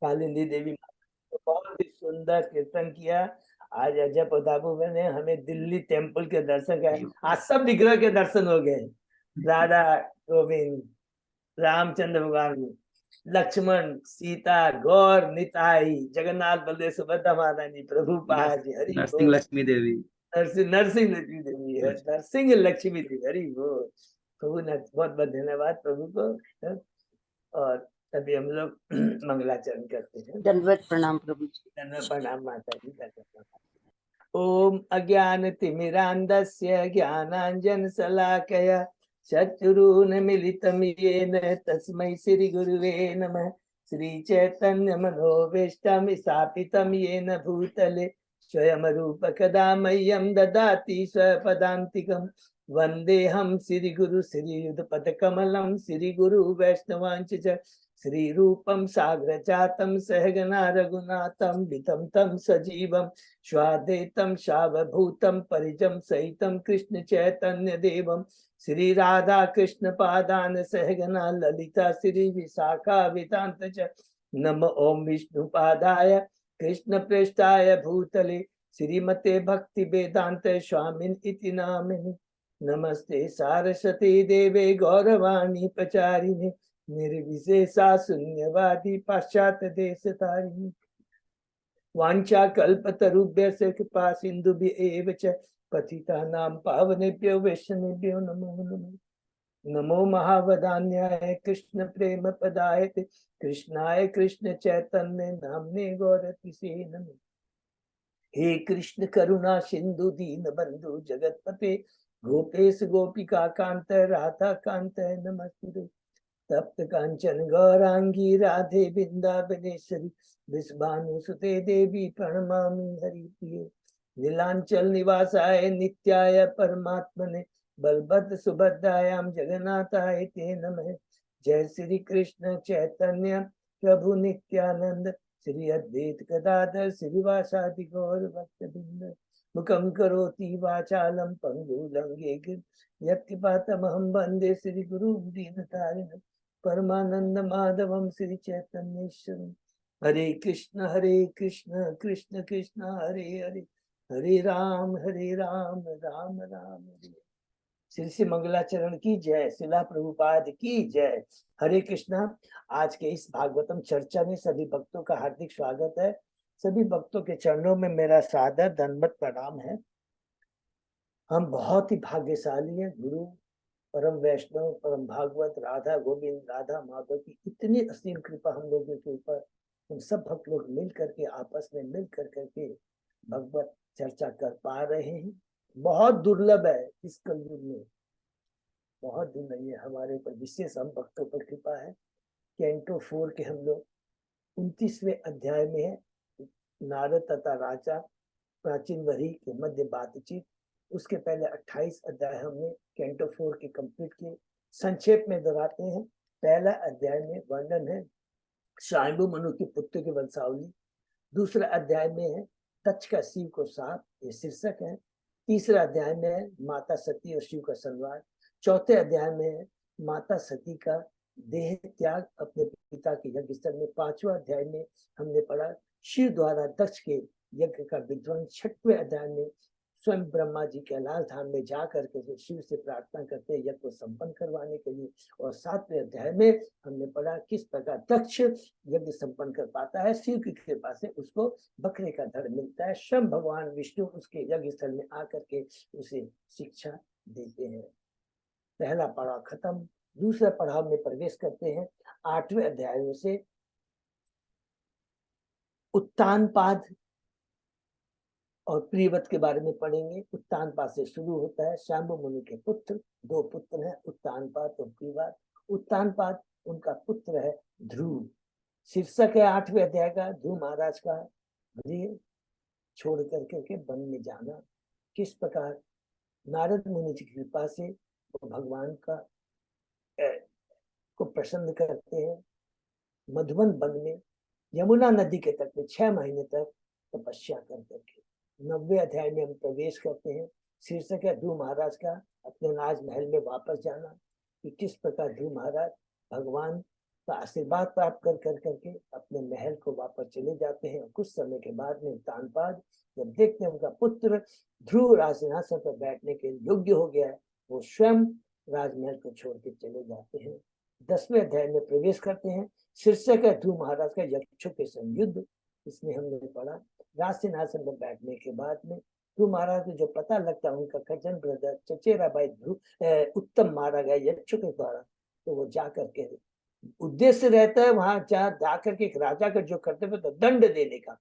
कालिंदी देवी तो बहुत ही सुंदर कीर्तन किया। आज अजय प्रतापू ने हमें दिल्ली टेम्पल के दर्शन कराए। आज सब विग्रह के दर्शन हो गए। राधा गोविंद, रामचंद्र भगवान, लक्ष्मण, सीता, गौर, निताई, जगन्नाथ, बलदेव, सुभद्रा महारानी, प्रभुपाद जी, हरि नरसिंह बोल। लक्ष्मी देवी। नरसिंह नरसिंह लक्ष्मी देवी है, नरसिंह लक्ष्मी देवी, हरि बोल। प्रभु ने बहुत बहुत धन्यवाद प्रभु को। और तभी हम लोग मंगलाचरण करते हैं। दंडवत प्रणाम प्रभु जी। धन्यवाद, प्रणाम माता जी का। ओम अज्ञानतिमिरान्धस्य ज्ञानाञ्जनशलाकया चक्षुरुन्मीलितं येन तस्मै श्रीगुरुवे नमः। श्रीचैतन्यमनोभीष्टं स्थापितं येन भूतले स्वयं रूपकदा मह्यं ददाति स्वपदान्तिकं। वन्देऽहं श्रीगुरु श्रीयुतपदकमलं श्रीगुरु वैष्णवांश्च श्रीरूपं साग्रजातं सहगना रघुनाथं वितं तं सजीवं स्वाद्वैतं सावभूतं परिजं सहितं कृष्ण चैतन्य देवं श्री राधा कृष्ण पादान सहगना ललिता श्री विशाखा वितांत च। नम ओम विष्णुपादाय कृष्ण प्रेष्ठाय भूतले श्रीमते भक्ति वेदांत स्वामिन इति नामिने। नमस्ते सारस्वती देवे गौरवाणी प्रचारिणे निर्विशेषा शून्यवादी पाश्चात्य देश तारिणी। वाञ्छा कल्पतरुभ्यश्च कृपा सिन्धुभ्येव च पतितानां पावनेभ्यो वैष्णवेभ्यो नमो नमः। नमो महावदान्याय कृष्ण प्रेम पदायते कृष्णाय कृष्ण चैतन्य नामने गौरतिसे नमः। हे कृष्ण करुणा सिंधु दीन बंधु जगतपते गोपेश गोपिका कांत राधा कांत नमस्ते। तप्त कांचन गौरांगी राधे वृंदावनेश्वरी विश्वानुसुते देवी प्रणमामि हरिप्रिये। नीलांचल निवासाय नित्याय परमात्मने बलभद्र सुभद्रायां जगन्नाथाय ते नमः। जय श्री कृष्ण चैतन्य प्रभु नित्यानंद श्री अद्वैत गदाधर श्रीवासादि गौर भक्तवृंद। मुखं करोति वाचालं पंगुलंघे यत्कृपातमहं वन्दे श्री गुरुं दीनतारिणं परमानंद माधवम श्री चैतन्येश्वरम। हरे कृष्ण कृष्ण कृष्ण हरे हरे हरे राम राम राम हरे। श्री श्री मंगलाचरण की जय, शिला प्रभुपाद की जय। हरे कृष्णा। आज के इस भागवतम चर्चा में सभी भक्तों का हार्दिक स्वागत है। सभी भक्तों के चरणों में मेरा सादर दंडवत प्रणाम है। हम बहुत ही भाग्यशाली हैं। गुरु परम वैष्णव परम भागवत राधा गोविंद राधा माधव की इतनी असीम कृपा हम लोगों के ऊपर। हम सब भक्त लोग मिल करके आपस में मिल करके भगवत चर्चा कर पा रहे हैं। बहुत दुर्लभ है इस कलयुग में, बहुत दिन नहीं है। हमारे ऊपर विशेष हम भक्तों पर कृपा है। कैंटो 4 के हम लोग 29वें अध्याय में है। नारद तथा राजा प्राचीन वरी के मध्य बातचीत। उसके पहले 28 अध्याय हमने कैंटो 4 के कंप्लीट किए। संक्षेप में दोहराते हैं। पहला अध्याय में वर्णन है स्वयंभू मनु की पुत्र की वंशावली। दूसरा अध्याय में है तक्ष का शिव को साप, ये शीर्षक है। तीसरा अध्याय में है माता सती और शिव का संवाद। चौथे अध्याय में है माता सती का देह त्याग अपने पिता के यज्ञ स्थल में। पांचवा अध्याय में हमने पढ़ा शिव द्वारा दक्ष के यज्ञ का विध्वंस। छठवें अध्याय में स्वयं ब्रह्मा जी कैलाश धाम में जा करके शिव से प्रार्थना करते हैं यज्ञ को संपन्न करवाने के लिए। और 7वें अध्याय में हमने पढ़ा किस प्रकार दक्ष यज्ञ संपन्न कर पाता है। शिव की कृपा से उसको बकरे का धड़ मिलता है। स्वयं भगवान विष्णु उसके यज्ञ स्थल में आकर के उसे शिक्षा देते हैं। पहला पड़ाव खत्म। दूसरे पड़ाव में प्रवेश करते हैं। 8वें अध्याय से उत्तानपाद और प्रियव्रत के बारे में पढ़ेंगे। उत्तानपाद से शुरू होता है। शंभु मुनि के पुत्र, 2 पुत्र हैं, उत्तानपाद और प्रियव्रत। उत्तानपाद उनका पुत्र है ध्रुव। शीर्षक है 8वें अध्याय का ध्रुव महाराज का गृह छोड़ करके वन में जाना। किस प्रकार नारद मुनि की कृपा से वो भगवान का को प्रसन्न करते हैं। मधुबन वन में यमुना नदी के तट में 6 महीने तक तपस्या कर करके 90वें अध्याय में हम प्रवेश करते हैं। शीर्षक है ध्रुव महाराज का अपने राजमहल में वापस जाना। कि किस प्रकार ध्रुव महाराज भगवान तो आशीर्वाद प्राप्त कर कर करके अपने महल को वापस चले जाते हैं। कुछ समय के बाद में तानपाद जब देखते हैं उनका पुत्र ध्रुव राजसिंहासन पर बैठने के योग्य हो गया है, वो स्वयं राजमहल को छोड़ के चले जाते हैं। 10वें अध्याय में प्रवेश करते हैं। शीर्षक है ध्रुव महाराज का यक्षों के संग युद्ध। इसमें हमने पढ़ा राज सिंहासन पर बैठने के बाद में ध्रुव महाराज को जो पता लगता है उनका कजन ब्रदर चचेरा भाई ध्रुव उत्तम मारा गया यक्षों के द्वारा, तो वो जाकर के उद्देश्य रहता है वहां जाकर के एक राजा का जो कर्तव्य तो दंड देने का,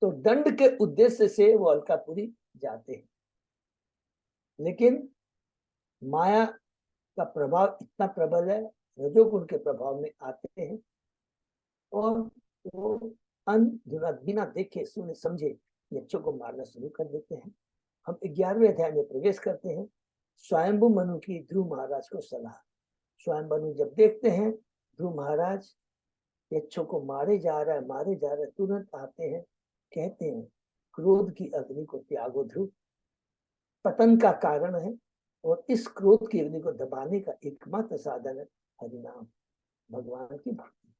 तो दंड के उद्देश्य से वो अलकापुरी जाते हैं। लेकिन माया का प्रभाव इतना प्रबल है, रजोगुण के प्रभाव में आते हैं और वो बिना देखे सुने समझे यक्षों को मारना शुरू कर देते हैं। हम 11वें अध्याय में प्रवेश करते हैं। स्वयंभू मनु की ध्रुव महाराज को सलाह। स्वयं मनु जब देखते हैं ध्रुव महाराज यक्षों को मारे जा रहा है, तुरंत आते हैं, कहते हैं क्रोध की अग्नि को त्यागो ध्रुव, पतन का कारण है और इस क्रोध की अग्नि को दबाने का एकमात्र साधन है हरिनाम, भगवान की भक्ति।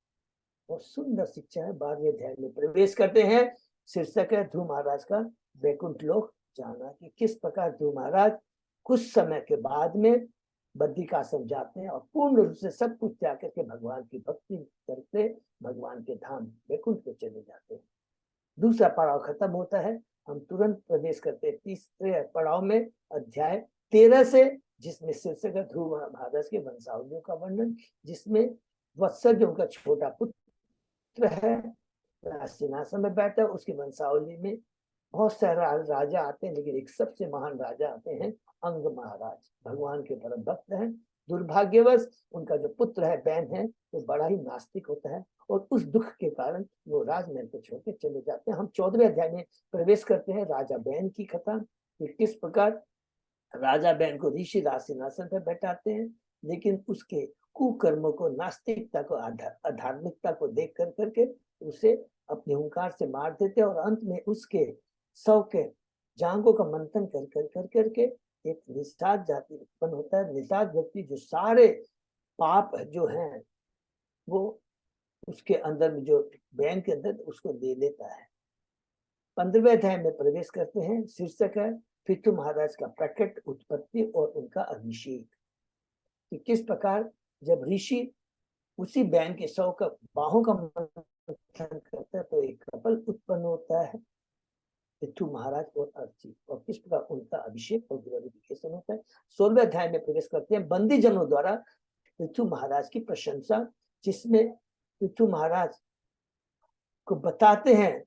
और सुंदर शिक्षा है। 12वें अध्याय में प्रवेश करते हैं। शीर्षक है ध्रुव महाराज का वैकुंठ लोक जाना, कि किस प्रकार ध्रुव महाराज कुछ समय के बाद में बद्रिकाश्रम जाते हैं और पूर्ण रूप से सब कुछ त्याग करके भगवान की भक्ति करते भगवान के धाम वैकुंठ को चले जाते हैं। दूसरा पड़ाव खत्म होता है, हम तुरंत प्रवेश करते हैं तीसरे पड़ाव में, अध्याय 13 से, जिसमें शीर्षक है ध्रुव महाराज के वंशावलियों का वर्णन, जिसमें वत्सल जो उनका छोटा पुत्र है सिंहासन में बैठा है, उसकी वंशावली में बहुत सारे राजा आते हैं, लेकिन एक सबसे महान राजा आते हैं अंग महाराज, भगवान के परम भक्त हैं। दुर्भाग्यवश उनका जो पुत्र है बैन है वो बड़ा ही नास्तिक होता है और उस दुख के कारण वो राजमहल को छोड़ के चले जाते हैं। हम 14वें अध्याय में प्रवेश करते हैं। राजा बैन की कथा, किस प्रकार राजा बैन को ऋषि राज सिंहासन पर बैठाते हैं, लेकिन उसके कुकर्मों को, नास्तिकता को, अधार्मिकता को देख कर करके उसे अपने हुंकार से मार देते हैं और अंत में उसके शव के जांघों का मंथन कर करके एक निषाद जाति उत्पन्न होता है। निषाद व्यक्ति जो सारे पाप जो हैं वो उसके अंदर में, जो बैन के अंदर, उसको ले लेता है। 15वें अध्याय में प्रवेश करते हैं। शीर्षक है पृथु महाराज का प्रकट, उत्पत्ति और उनका अभिषेक, कि किस प्रकार जब ऋषि उसी बैन के शव का बाहों का मंथन करता है तो एक कपल उत्पन्न होता है, पृथु महाराज और अर्ची, और किस प्रकार उनका अभिषेक और ग्लोरिफिकेशन होता है। 16वें अध्याय में प्रवेश करते हैं। बंदी जनों द्वारा पृथु महाराज की प्रशंसा, जिसमें पृथु महाराज को बताते हैं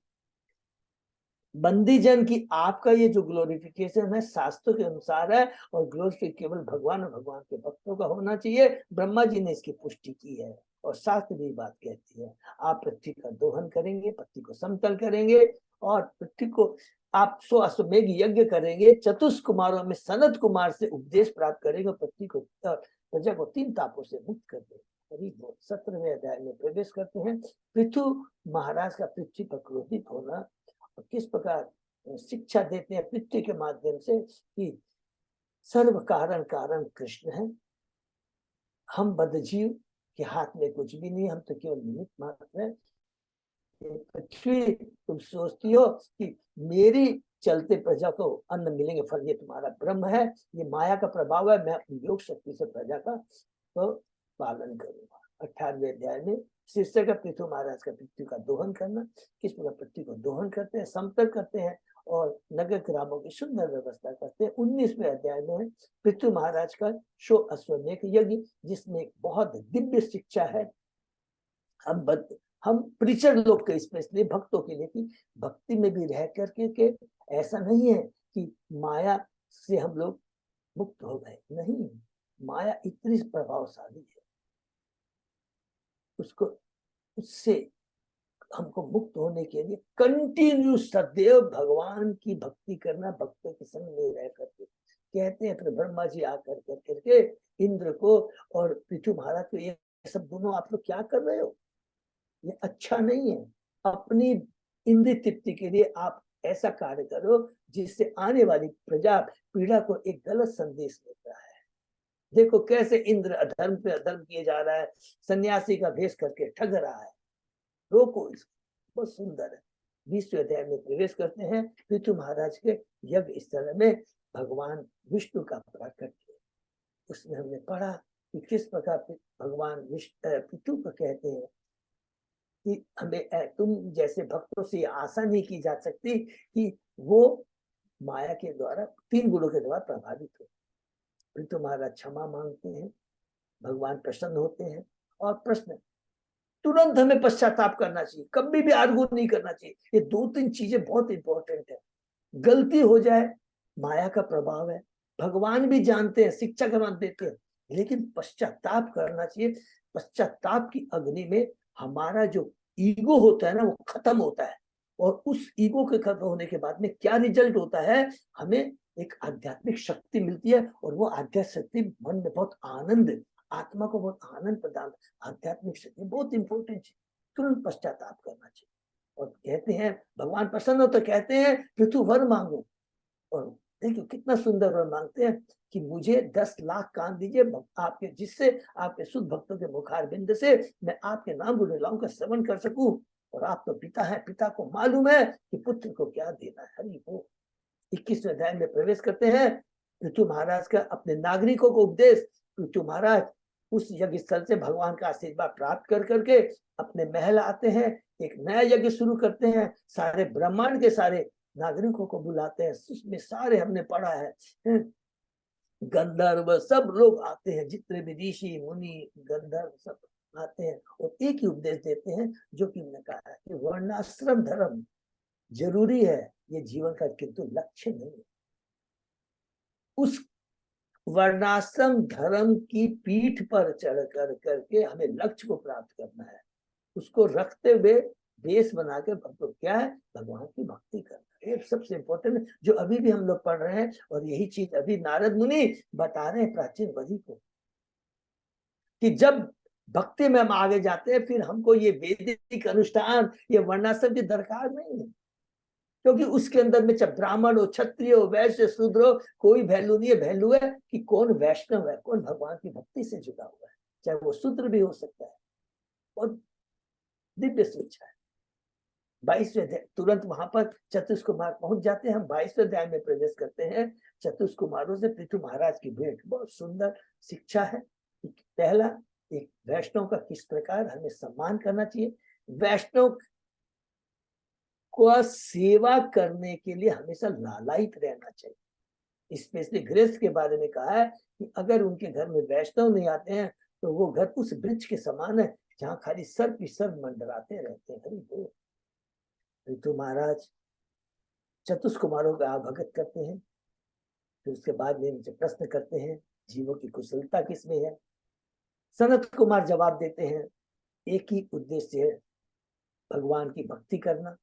बंदी जन की आपका ये जो ग्लोरिफिकेशन है शास्त्रों के अनुसार है और ग्लोरिफिकेशन केवल भगवान और भगवान के भक्तों का होना चाहिए। ब्रह्मा जी ने इसकी पुष्टि की है और शास्त्र भी बात कहती है। आप पृथ्वी का दोहन करेंगे, पृथ्वी को समतल करेंगे और पृथ्वी को आप 100 अश्वमेघ यज्ञ करेंगे, चतुष कुमारों में सनत कुमार से उपदेश प्राप्त करेंगे, पृथ्वी को, प्रजा को 3 तापों से मुक्त कर देंगे। 17वें अध्याय में प्रवेश करते हैं। पृथु महाराज का पृथ्वी पर क्रोधित होना और किस प्रकार शिक्षा देते हैं पृथ्वी के माध्यम से कि सर्व कारण कारण कृष्ण है, हम बद्धजीव के हाथ में कुछ भी नहीं, हम तो केवल निमित्त मात्र है। पृथ्वी तुम सोचती हो कि मेरी चलते प्रजा को अन्न मिलेंगे, फल ये तुम्हारा ब्रह्म है, ये माया का प्रभाव है, मैं अपनी योग शक्ति से प्रजा का तो पालन करूंगा। 18वें अध्याय में शीर्षक है पृथु महाराज का पृथ्वी का दोहन करना, किस प्रकार पृथ्वी को दोहन करते हैं, समतल करते हैं और नगर ग्रामों की सुंदर व्यवस्था करते हैं। 19वें अध्याय में है पृथु महाराज का 100 अश्वमेघ यज्ञ, जिसमें एक बहुत दिव्य शिक्षा है हम प्रीचर लोग के, स्पेशली भक्तों के लिए, कि भक्ति में भी रह करके के ऐसा नहीं है कि माया से हम लोग मुक्त हो गए, नहीं, माया इतनी प्रभावशाली है, उससे हमको मुक्त होने के लिए कंटिन्यू सदैव भगवान की भक्ति करना, भक्तों के संग में रह करके। कहते हैं फिर ब्रह्मा जी आकर करके इंद्र को और पृथु महाराज को, ये सब दोनों आप लोग क्या कर रहे हो, ये अच्छा नहीं है। अपनी इंद्रिय तृप्ति के लिए आप ऐसा कार्य करो जिससे आने वाली प्रजा पीड़ा को एक गलत संदेश देता है। देखो कैसे इंद्र अधर्म पे अधर्म किए जा रहा है, सन्यासी का भेष करके ठग रहा है, रोको इसको। बहुत सुंदर है। 20वें अध्याय में प्रवेश करते हैं। पृथु महाराज के यज्ञ स्थल में भगवान विष्णु का प्राकट्य, उसमें हमने पढ़ा कि किस प्रकार भगवान पृथु को कहते हैं कि हमें तुम जैसे भक्तों से आशा नहीं की जा सकती कि वो माया के द्वारा 3 गुणों के द्वारा प्रभावित हो। पृथु महाराज क्षमा मांगते हैं, भगवान प्रसन्न होते हैं। और प्रश्न, तुरंत हमें पश्चाताप करना चाहिए, कभी भी आर्गू नहीं करना चाहिए। ये 2-3 चीजें बहुत इंपॉर्टेंट है। गलती हो जाए, माया का प्रभाव है, भगवान भी जानते हैं, शिक्षा करवा देते हैं, लेकिन पश्चाताप करना चाहिए। पश्चाताप की अग्नि में हमारा जो ईगो होता है ना, वो खत्म होता है। और उस ईगो के खत्म होने के बाद में क्या रिजल्ट होता है, हमें एक आध्यात्मिक शक्ति मिलती है। और वो आध्यात्मिक शक्ति मन में बहुत आनंद, आत्मा को बहुत आनंद प्रदान। आध्यात्मिक शक्ति बहुत इंपॉर्टेंट है। तुरंत पश्चाताप करना चाहिए। और कहते हैं भगवान प्रसन्न हो तो कहते हैं पृथु वर मांगो। और देखिए कितना सुंदर वर मांगते हैं कि मुझे 10 लाख कान दीजिए आपके, जिससे आपके शुद्ध भक्तों के मुखार बिंद से मैं आपके नाम गुणगान का श्रवण कर सकूं। और आप तो पिता है, पिता को मालूम है कि पुत्र को क्या देना है। हरि वो 21वें अध्याय में प्रवेश करते हैं। पृथु महाराज का अपने नागरिकों को उपदेश। पृथु महाराज उस यज्ञ स्थल से भगवान का आशीर्वाद प्राप्त कर करके अपने महल आते हैं, एक नया यज्ञ शुरू करते हैं। सारे ब्रह्मांड के सारे नागरिकों को बुलाते हैं। उसमें सारे हमने पढ़ा है, गंधर्व सब लोग आते हैं, जितने भी ऋषि मुनि गंधर्व सब आते हैं और एक ही उपदेश देते हैं, जो कि उन्होंने कहा है कि वर्णाश्रम धर्म जरूरी है, ये जीवन का किंतु लक्ष्य नहीं है। उस वर्णाश्रम धर्म की पीठ पर चढ़ कर करके हमें लक्ष्य को प्राप्त करना है। उसको रखते हुए बेस बना के भक्तों क्या है, भगवान की भक्ति करना। ये सबसे इंपॉर्टेंट है, जो अभी भी हम लोग पढ़ रहे हैं। और यही चीज अभी नारद मुनि बता रहे हैं प्राचीन वधि को, कि जब भक्ति में हम आगे जाते हैं, फिर हमको ये वैदिक अनुष्ठान, ये वर्णाश्रम की दरकार नहीं है। क्योंकि उसके अंदर में चाहे ब्राह्मण हो, क्षत्रिय हो, वैश्य, शूद्र हो, कोई वैल्यू नहीं है। वैल्यू है कि कौन वैष्णव है, कौन भगवान की भक्ति से जुड़ा हुआ है, चाहे वो शूद्र भी हो सकता है। और दिव्य शिक्षा है। 22वें अध्याय, तुरंत वहां पर चतुष कुमार पहुंच जाते हैं। हम 22वें अध्याय में प्रवेश करते हैं। चतुष कुमारों से पृथु महाराज की भेंट, बहुत सुंदर शिक्षा है। पहला, एक वैष्णव का किस प्रकार हमें सम्मान करना चाहिए। वैष्णव को सेवा करने के लिए हमेशा लालायित रहना चाहिए। स्पेशली गृहस्थ के बारे में कहा है कि अगर उनके घर में वैष्णव नहीं आते हैं तो वो घर उस वृक्ष के समान है जहाँ खाली सर्प ही सर्प मंडराते रहते हैं। हरि बोल। ऋतु महाराज चतुष कुमारों का भगत करते हैं। फिर उसके बाद में उनसे प्रश्न करते हैं जीवों की कुशलता किसमें है। सनत कुमार जवाब देते हैं एक ही उद्देश्य है, भगवान की भक्ति करना।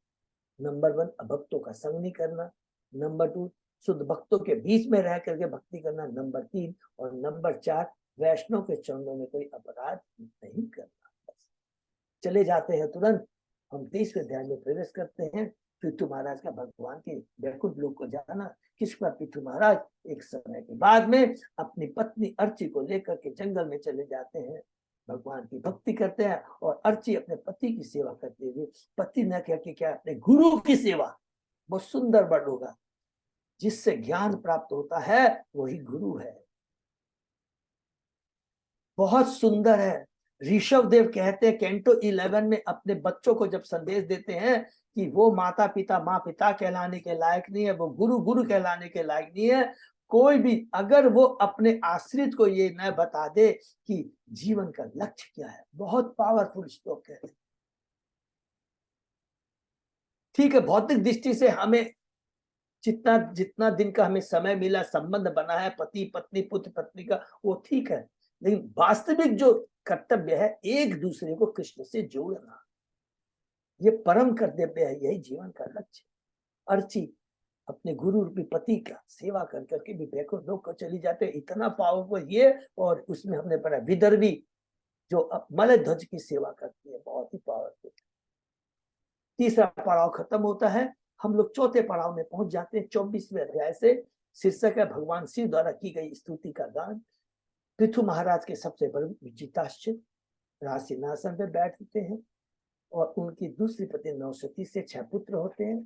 नंबर 1, अभक्तों का संग नहीं करना। नंबर 2, शुद्ध भक्तों के बीच में रह करके भक्ति करना। नंबर 3 और नंबर 4, वैष्णव के चरणों में कोई अपराध नहीं करना। चले जाते हैं तुरंत। हम 23वें अध्याय में प्रवेश करते हैं। पृथु महाराज का भगवान के वैकुंठ लोक को जाना। किस पर पृथु महाराज एक समय के बाद में अपनी पत्नी अर्ची को लेकर के जंगल में चले जाते हैं, भगवान की भक्ति करते हैं। और अर्ची अपने पति की सेवा करते हुए, पति न कह के क्या, अपने गुरु की सेवा। बहुत सुंदर वर्ड होगा, जिससे ज्ञान प्राप्त होता है वही गुरु है। बहुत सुंदर है। ऋषभ देव कहते हैं कैंटो 11 में अपने बच्चों को जब संदेश देते हैं कि वो माता पिता माँ पिता कहलाने के लायक नहीं है, वो गुरु गुरु कहलाने के लायक नहीं है। कोई भी अगर वो अपने आश्रित को ये न बता दे कि जीवन का लक्ष्य क्या है। बहुत पावरफुल श्लोक है। ठीक है, भौतिक दृष्टि से हमें जितना जितना दिन का हमें समय मिला, संबंध बना है पति पत्नी पुत्र पत्नी का, वो ठीक है। लेकिन वास्तविक जो कर्तव्य है, एक दूसरे को कृष्ण से जोड़ना, ये परम कर्तव्य है, यही जीवन का लक्ष्य। अर्ची अपने गुरु रूपी पति का सेवा कर करके भी वैकुंठ लोक को चली जाते हैं। इतना पावरफुल ये। और उसमें हमने पढ़ा विदर्भी जो मलध्वज की सेवा करती है, बहुत ही पावरफुल। तीसरा पड़ाव खत्म होता है, हम लोग चौथे पड़ाव में पहुंच जाते हैं। 24वें अध्याय से शीर्षक है भगवान शिव द्वारा की गई स्तुति का गान। पृथु महाराज के सबसे बड़े विजिताश्च राज सिंहासन पे बैठते हैं और उनकी दूसरी पत्नी नौशती से 6 पुत्र होते हैं।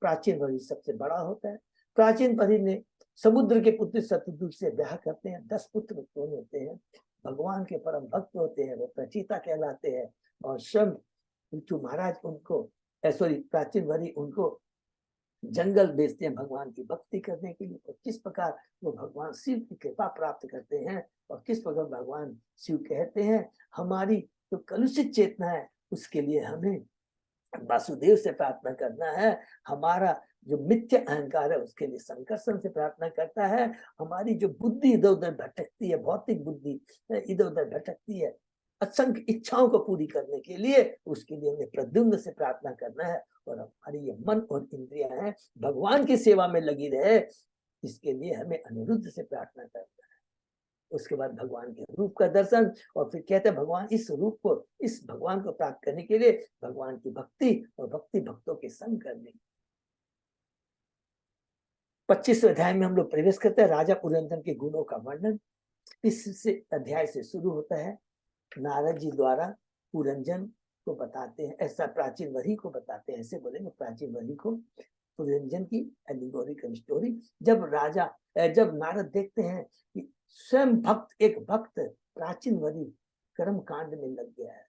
प्राचीन वरी सबसे बड़ा होता है। प्राचीन वरी ने समुद्र के पुत्र शतद्रु से ब्याह करते हैं। 10 पुत्र उत्पन्न होते हैं। भगवान के परम भक्त होते हैं, वो प्रचीता कहलाते हैं। और स्वयं पृथु महाराज उनको प्राचीन वरी उनको जंगल भेजते हैं भगवान की भक्ति करने के लिए। और किस प्रकार वो भगवान शिव की कृपा प्राप्त करते हैं और किस प्रकार भगवान शिव कहते हैं हमारी जो कलुषित चेतना है उसके लिए हमें वासुदेव से प्रार्थना करना है। हमारा जो मिथ्या अहंकार है उसके लिए संकर्षण से प्रार्थना करता है। हमारी जो बुद्धि इधर उधर भटकती है, भौतिक बुद्धि इधर उधर भटकती है, असंख्य इच्छाओं को पूरी करने के लिए उसके लिए हमें प्रद्युम्न से प्रार्थना करना है। और हमारी ये मन और इंद्रियां हैं भगवान की सेवा में लगी रहे, इसके लिए हमें अनिरुद्ध से प्रार्थना करना है। उसके बाद भगवान के रूप का दर्शन, और फिर कहते हैं भगवान इस रूप को, इस भगवान को प्राप्त करने के लिए भगवान की भक्ति और भक्ति भक्तों के संग करने। 25वें अध्याय में हम लोग प्रवेश करते हैं। राजा पुरंदर के गुणों का वर्णन इस अध्याय से शुरू होता है। नारद जी द्वारा पुरंजन को बताते हैं, ऐसा प्राचीन वही को बताते हैं, ऐसे बोलेंगे प्राचीन वही को, पुरंजन की एलिगोरिकल स्टोरी। जब नारद देखते हैं कि स्वयं भक्त, एक भक्त प्राचीन वरी कर्म कांड में लग गया है,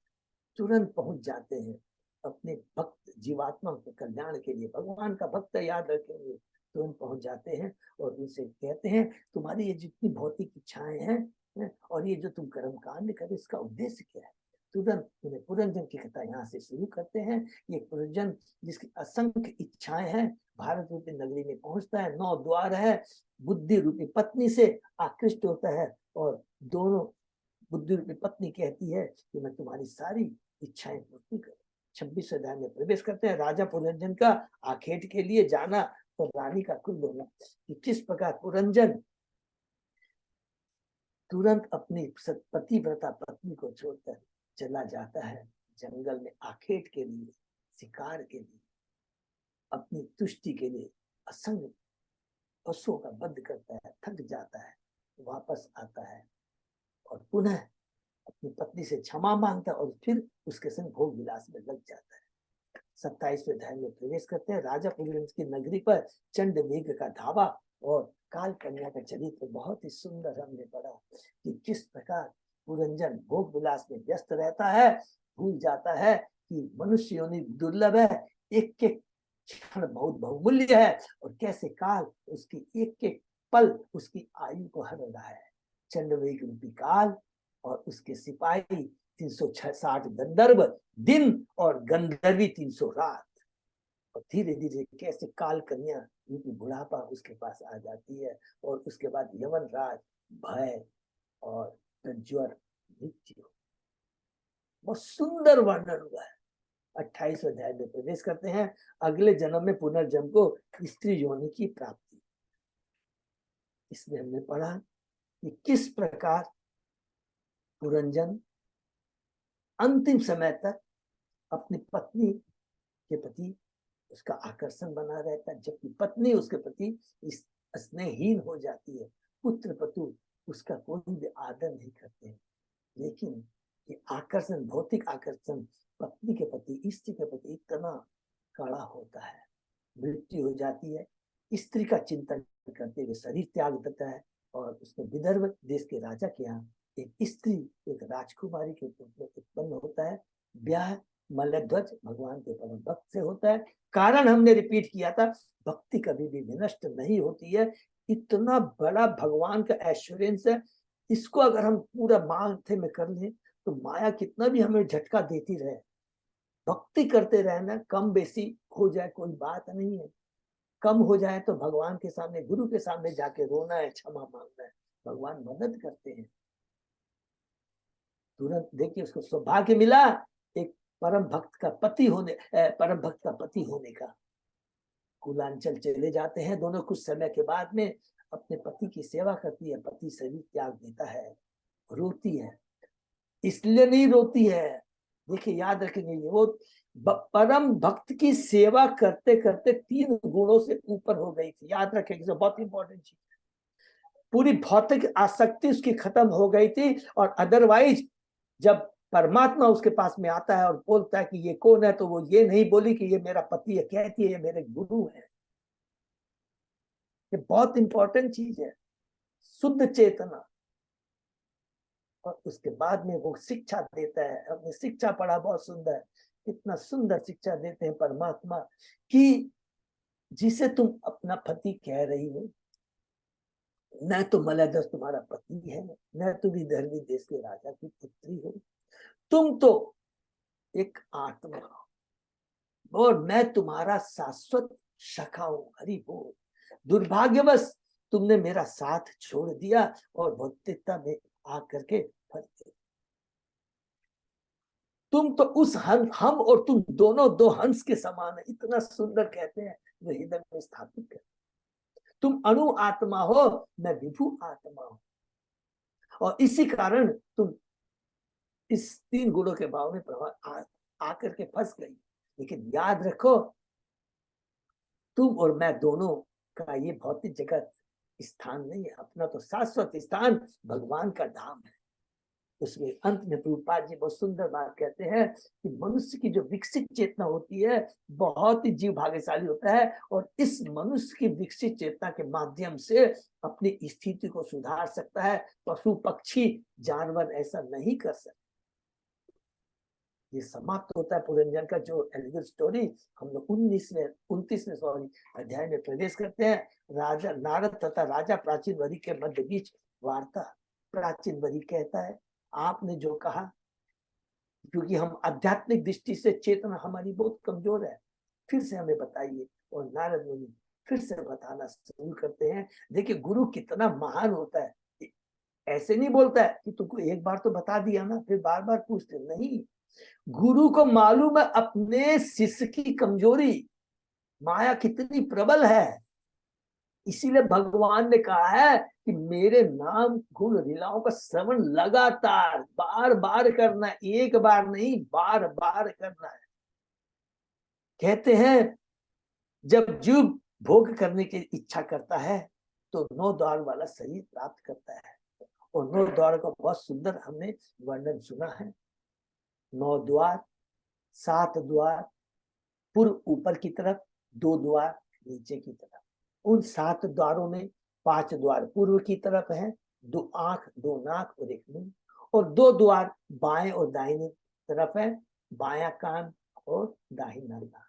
तुरंत पहुंच जाते हैं अपने भक्त जीवात्मा के कल्याण के लिए। भगवान का भक्त याद रखेंगे, तुरंत पहुंच जाते हैं और उनसे कहते हैं तुम्हारी ये जितनी भौतिक इच्छाएं हैं और ये जो तुम कर्म कांड कर, इसका उद्देश्य क्या है। तुरंत उन्हें पुरंजन की कथा यहाँ से शुरू करते हैं। ये पुरंजन जिसकी असंख्य इच्छाएं हैं भारत रूपी नगरी में पहुंचता है। 9 द्वार है, बुद्धि रूपी पत्नी से आकृष्ट होता है और दोनों बुद्धि रूपी पत्नी कहती है कि मैं तुम्हारी सारी इच्छाएं पूर्ति करूं। 26वें अध्याय में प्रवेश करते हैं। राजा पुरंजन का आखेट के लिए जाना और रानी का कुल होना, कि किस प्रकार पुरंजन तुरंत अपनी पतिव्रता पत्नी को छोड़कर चला जाता है जंगल में आखेट के लिए, शिकार के लिए, अपनी तुष्टि के लिए असंख्य पशुओं का वध करता है, थक जाता है, वापस आता है और पुनः अपनी पत्नी से क्षमा मांगता है और फिर उसके संग भोग विलास में लग जाता है। 27वें अध्याय में प्रवेश करते हैं। राजा पुरंजन की नगरी पर चंड मेघ का धावा और काल कन्या का चरित्र बहुत ही सुंदर हमने पढ़ा कि किस प्रकार पुरंजन भोग विलास में व्यस्त रहता है, भूल जाता है कि मनुष्य योनि दुर्लभ है, एक एक क्षण बहुत बहुमूल्य है और कैसे काल उसकी एक एक पल उसकी आयु को हर रहा है। चंडमेघ रूपी काल और उसके सिपाही 360 गंधर्व दिन और गंधर्वी 300 रात, और धीरे धीरे कैसे काल कन्या रूपी बुढ़ापा उसके पास आ जाती है और उसके बाद यमन राज, भय और प्रज्वर, मृत्यु। बहुत सुंदर वर्णन हुआ है। 28वें अध्याय में प्रवेश करते हैं। अगले जन्म में पुनर्जन्म को स्त्री योनि की प्राप्ति। इसमें हमने पढ़ा कि किस प्रकार पुरंजन अंतिम समय तक अपनी पत्नी के प्रति उसका आकर्षण बना रहता है, जबकि पत्नी उसके प्रति स्नेहहीन हो जाती है। पुत्र पतु उसका कोई भी आदर नहीं करते हैं। लेकिन ये आकर्षण, भौतिक आकर्षण पत्नी के प्रति, स्त्री के प्रति इतना कड़ा होता है। मृत्यु हो जाती है, स्त्री का चिंतन करते हुए शरीर त्याग देता है और उसमें विदर्भ देश के राजा के यहाँ एक स्त्री, एक राजकुमारी के रूप में उत्पन्न होता है। ब्याह मलध्वज भगवान के परम भक्त से होता है। कारण हमने रिपीट किया था, भक्ति कभी भी विनष्ट नहीं होती है। इतना बड़ा भगवान का एश्योरेंस है, इसको अगर हम पूरा माथे में कर लें तो माया कितना भी हमें झटका देती रहे, भक्ति करते रहना, कम बेसी हो जाए कोई बात नहीं है। कम हो जाए तो भगवान के सामने, गुरु के सामने जाके रोना है, क्षमा मांगना है, भगवान मदद करते हैं। तुरंत देखिए उसको सौभाग्य मिला एक परम भक्त का पति होने का। कुलांचल चले जाते हैं दोनों। कुछ समय के बाद में अपने पति की सेवा करती है, पति शरीर त्याग देता है, रोती है। इसलिए नहीं रोती है, देखिए याद रखेंगे, वो परम भक्त की सेवा करते करते 3 गुणों से ऊपर हो गई थी। याद रखेंगे, बहुत इंपॉर्टेंट चीज। पूरी भौतिक आसक्ति उसकी खत्म हो गई थी। और अदरवाइज जब परमात्मा उसके पास में आता है और बोलता है कि ये कौन है, तो वो ये नहीं बोली कि ये मेरा पति है, कहती है ये मेरे गुरु है। ये बहुत इंपॉर्टेंट चीज है, शुद्ध चेतना। और उसके बाद में वो शिक्षा देता है। हमने शिक्षा पढ़ा, बहुत सुंदर, कितना सुंदर शिक्षा देते हैं परमात्मा कि जिसे तुम अपना पति कह रही हो, न तो मलयदास तुम्हारा पति है, न तुम विदर्भी देश के राजा की पुत्री हो, तुम तो एक आत्मा हो और मैं तुम्हारा शाश्वत सखा हूं। हरि बोल। दुर्भाग्यवश तुमने मेरा साथ छोड़ दिया और भौतिकता में आकर के फंस गए। तुम तो उस हम और तुम दोनों दो हंस के समान है। इतना सुंदर कहते हैं, जो हृदय में स्थापित कर। तुम अणु आत्मा हो, मैं विभु आत्मा हूं। और इसी कारण तुम इस तीन गुणों के भाव में प्रभाव आकर के फंस गई। लेकिन याद रखो, तुम और मैं दोनों का ये भौतिक जगत स्थान नहीं है। अपना तो शाश्वत स्थान भगवान का धाम है। उसमें अंत में प्रभुपाद जी बहुत सुंदर बात कहते हैं कि मनुष्य की जो विकसित चेतना होती है, बहुत ही जीव भाग्यशाली होता है। और इस मनुष्य की विकसित चेतना के माध्यम से अपनी स्थिति को सुधार सकता है। पशु पक्षी जानवर ऐसा नहीं कर सकते। ये समाप्त होता है पुरंजन का जो एलिगल स्टोरी। हम लोग 29वें अध्याय में प्रवेश करते हैं। राजा नारद तथा राजा प्राचीन वरी के मध्य बीच वार्ता। प्राचीन वरी कहता है, आपने जो कहा, क्योंकि हम आध्यात्मिक दृष्टि से चेतना हमारी बहुत कमजोर है, फिर से हमें बताइए। और नारद मुनि फिर से बताना शुरू करते हैं। देखिए गुरु कितना महान होता है। ऐसे नहीं बोलता है कि तुमको एक बार तो बता दिया ना, फिर बार बार पूछते नहीं। गुरु को मालूम है अपने शिष्य की कमजोरी, माया कितनी प्रबल है। इसीलिए भगवान ने कहा है कि मेरे नाम गुण लीलाओं का श्रवण लगातार बार बार करना है, एक बार नहीं, बार बार करना है। कहते हैं जब जीव भोग करने की इच्छा करता है तो 9 द्वार वाला शरीर प्राप्त करता है। और 9 द्वार का बहुत सुंदर हमने वर्णन सुना है। 9 द्वार, 7 द्वार पूर्व ऊपर की तरफ, 2 द्वार नीचे की तरफ। उन 7 द्वारों में 5 द्वार पूर्व की तरफ है, 2 आंख, 2 नाक और 1 मुंह। और 2 द्वार बाएं और दाहिने तरफ है, बायां कान और दाहिना कान।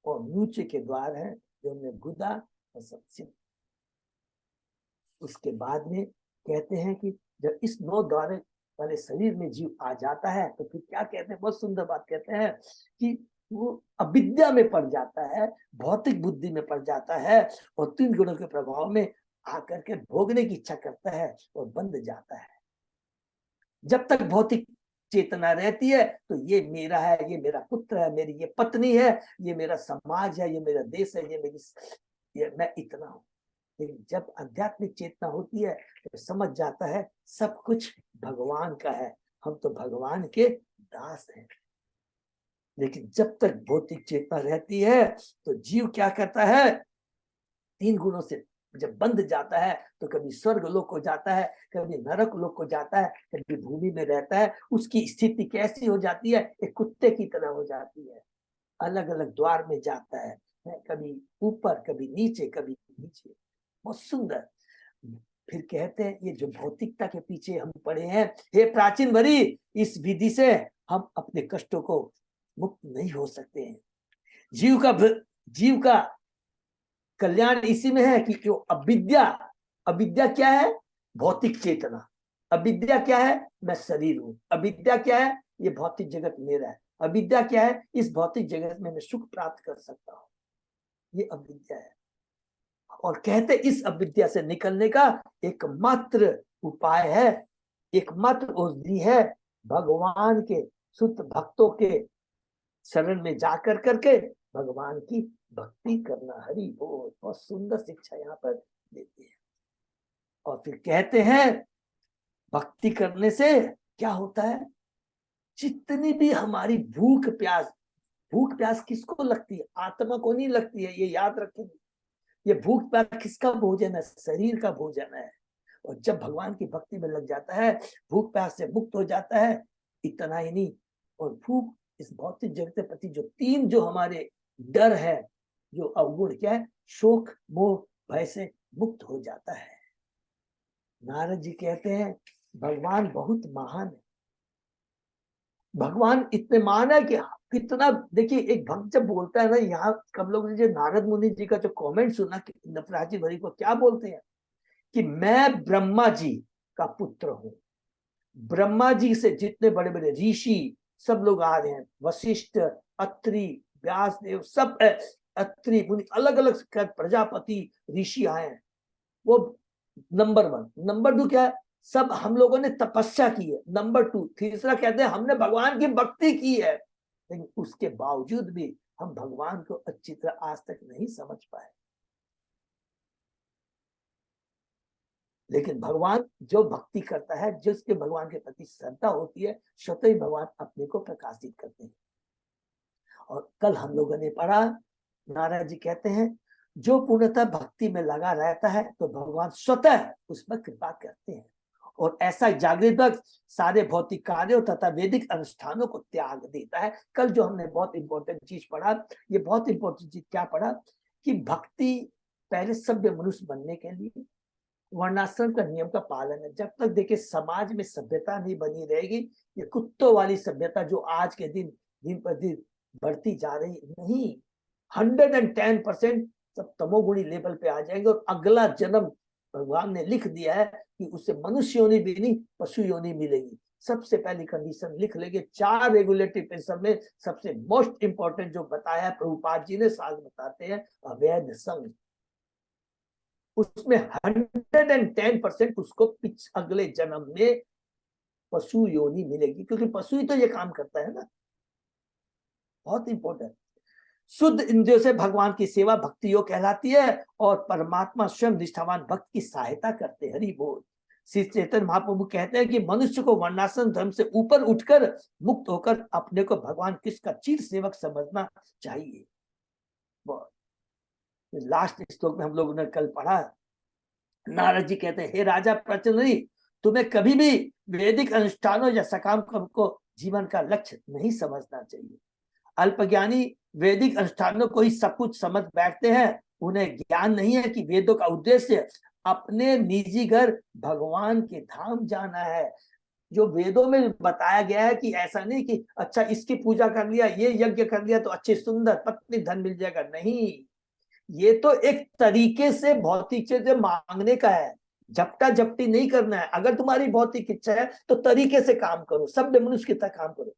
और नीचे के द्वार है जो में गुदा और सबसे। उसके बाद में कहते हैं कि जब इस 9 द्वार वाले शरीर में जीव आ जाता है तो फिर क्या कहते हैं, बहुत सुंदर बात कहते हैं कि वो अविद्या में पड़ जाता है, भौतिक बुद्धि में पड़ जाता है और 3 गुणों के प्रभाव में आकर के भोगने की इच्छा करता है और बंध जाता है। जब तक भौतिक चेतना रहती है तो ये मेरा है, ये मेरा पुत्र है, मेरी ये पत्नी है, ये मेरा समाज है, ये मेरा देश है, ये मैं इतना हूं। लेकिन जब आध्यात्मिक चेतना होती है तो समझ जाता है सब कुछ भगवान का है, हम तो भगवान के दास हैं। लेकिन जब तक भौतिक चेतना रहती है तो जीव क्या करता है, 3 गुणों से जब बंध जाता है तो कभी स्वर्ग लोक को जाता है, कभी नरक लोक को जाता है, कभी भूमि में रहता है। उसकी स्थिति कैसी हो जाती है, एक कुत्ते की तरह हो जाती है। अलग अलग द्वार में जाता है, कभी ऊपर, कभी नीचे, कभी नीचे। बहुत सुंदर। फिर कहते हैं ये जो भौतिकता के पीछे हम पड़े हैं, हे प्राचीन वरी, इस विधि से हम अपने कष्टों को मुक्त नहीं हो सकते हैं। जीव का कल्याण इसी में है कि जो अविद्या क्या है, भौतिक चेतना। अविद्या क्या है, मैं शरीर हूं। अविद्या क्या है, ये भौतिक जगत मेरा है। अविद्या क्या है, इस भौतिक जगत में मैं सुख प्राप्त कर सकता हूं। ये अविद्या है। और कहते इस अविद्या से निकलने का एकमात्र उपाय है, एकमात्र औषधि है भगवान के शुद्ध भक्तों के शरण में जाकर करके भगवान की भक्ति करना। हरि बोल। बहुत सुंदर शिक्षा यहाँ पर देते हैं। और फिर कहते हैं भक्ति करने से क्या होता है, जितनी भी हमारी भूख प्यास किसको लगती है, आत्मा को नहीं लगती है, ये याद रखेंगे। ये भूख प्यास किसका भोजन है, शरीर का भोजन है। और जब भगवान की भक्ति में लग जाता है, भूख प्यास से मुक्त हो जाता है। इतना ही नहीं, और भूख, इस भौतिक जगत के प्रति जो तीन जो हमारे डर है, जो अवगुण, क्या है, शोक मोह भय से मुक्त हो जाता है। नारद जी कहते हैं भगवान बहुत महान है। भगवान इतने महान है कि कितना, देखिए एक भक्त जब बोलता है ना, यहाँ कब लोग ने जो नारद मुनि जी का जो कमेंट सुना कि नटराज जी भरी को क्या बोलते हैं कि मैं ब्रह्मा जी का पुत्र हूं। ब्रह्मा जी से जितने बड़े बड़े ऋषि सब लोग आ रहे हैं, वशिष्ठ, अत्रि, व्यासदेव, सब अत्रि मुनि, अलग अलग प्रजापति ऋषि आए हैं। वो नंबर 1। नंबर 2 क्या है, सब हम लोगों ने तपस्या की है। नंबर 2, तीसरा कहते हैं हमने भगवान की भक्ति की है। लेकिन उसके बावजूद भी हम भगवान को अच्छी तरह आज तक नहीं समझ पाए। लेकिन भगवान जो भक्ति करता है, जिसके भगवान के प्रति श्रद्धा होती है, स्वतः ही भगवान अपने को प्रकाशित करते हैं। और कल हम लोगों ने पढ़ा, नारद जी कहते हैं जो पूर्णतः भक्ति में लगा रहता है तो भगवान स्वतः उस पर कृपा करते हैं। और ऐसा जागृत भक्त सारे भौतिक कार्यों तथा वैदिक अनुष्ठानों को त्याग देता है। कल जो हमने बहुत इंपॉर्टेंट चीज पढ़ा, ये बहुत इंपॉर्टेंट चीज क्या पढ़ा कि भक्ति पहले सभ्य मनुष्य बनने के लिए वर्णाश्रम का नियम का पालन है। जब तक देखिए समाज में सभ्यता नहीं बनी रहेगी, ये कुत्तों वाली सभ्यता जो आज के दिन दिन पर दिन बढ़ती जा रही, नहीं, 110% सब तमोगुणी लेवल पे आ जाएंगे। और अगला जन्म भगवान ने लिख दिया है कि उससे मनुष्य योनि भी नहीं, पशु योनि मिलेगी। सबसे पहली कंडीशन लिख लेंगे। 4 रेगुलेटरी प्रिंसिपल में सबसे मोस्ट इंपॉर्टेंट जो बताया है प्रभुपाद जी ने, साथ बताते हैं अवैध संग, उसमें 110% उसको अगले जन्म में पशु योनि मिलेगी, क्योंकि पशु ही तो ये काम करता है ना। बहुत इंपॉर्टेंट। शुद्ध इंद्रियों से भगवान की सेवा भक्ति योग कहलाती है और परमात्मा स्वयं निष्ठावान भक्त की सहायता करते हैं। हरि बोल। श्री चैतन्य महाप्रभु कहते हैं कि मनुष्य को वर्णाश्रम धर्म से ऊपर उठकर मुक्त होकर अपने को भगवान कृष्ण का चिर सेवक समझना चाहिए। लास्ट श्लोक में हम लोगों ने कल पढ़ा, नारद जी कहते हैं हे राजा प्रचंडी, तुम्हें कभी भी वैदिक अनुष्ठानों या सकाम कर्म को जीवन का लक्ष्य नहीं समझना चाहिए। अल्पज्ञानी वैदिक अनुष्ठानों को ही सब कुछ समझ बैठते हैं। उन्हें ज्ञान नहीं है कि वेदों का उद्देश्य अपने निजी घर भगवान के धाम जाना है। जो वेदों में बताया गया है कि ऐसा नहीं कि अच्छा इसकी पूजा कर लिया, ये यज्ञ कर लिया तो अच्छे सुंदर पत्नी धन मिल जाएगा, नहीं। ये तो एक तरीके से भौतिक चीजें मांगने का है, झपटा झपटी नहीं करना है। अगर तुम्हारी भौतिक इच्छा है तो तरीके से काम करो, सभ्य मनुष्य की तरह काम करो।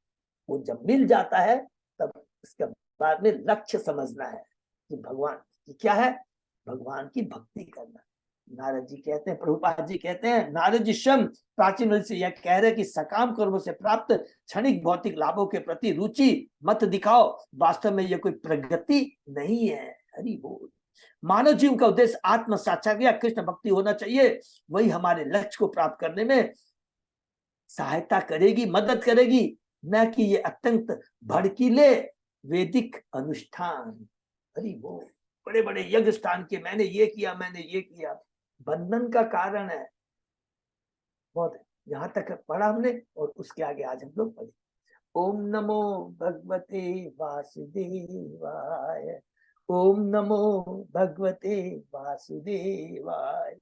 वो जब मिल जाता है तब इसके बाद में लक्ष्य समझना है कि भगवान की क्या है, भगवान की भक्ति करना। नारद जी कहते हैं, प्रभुपाद जी कहते हैं, नारद जी स्वयं प्राचीन से यह कह रहे कि सकाम कर्मों से प्राप्त क्षणिक भौतिक लाभों के प्रति रुचि मत दिखाओ, वास्तव में यह कोई प्रगति नहीं है। हरि बोल। मानव जीवन का उद्देश्य आत्म साक्षात्कार या कृष्ण भक्ति होना चाहिए। वही हमारे लक्ष्य को प्राप्त करने में सहायता करेगी, मदद करेगी, न कि ये अत्यंत भड़कीले वैदिक अनुष्ठान। हरि बोल। बड़े बड़े यज्ञ स्थान के, मैंने ये किया, मैंने ये किया, बंधन का कारण है। बहुत है। यहां तक पढ़ा हमने और उसके आगे आज हम लोग पढ़े। ओम नमो भगवते वासुदेवाय। ओम नमो भगवते वासुदेवाय।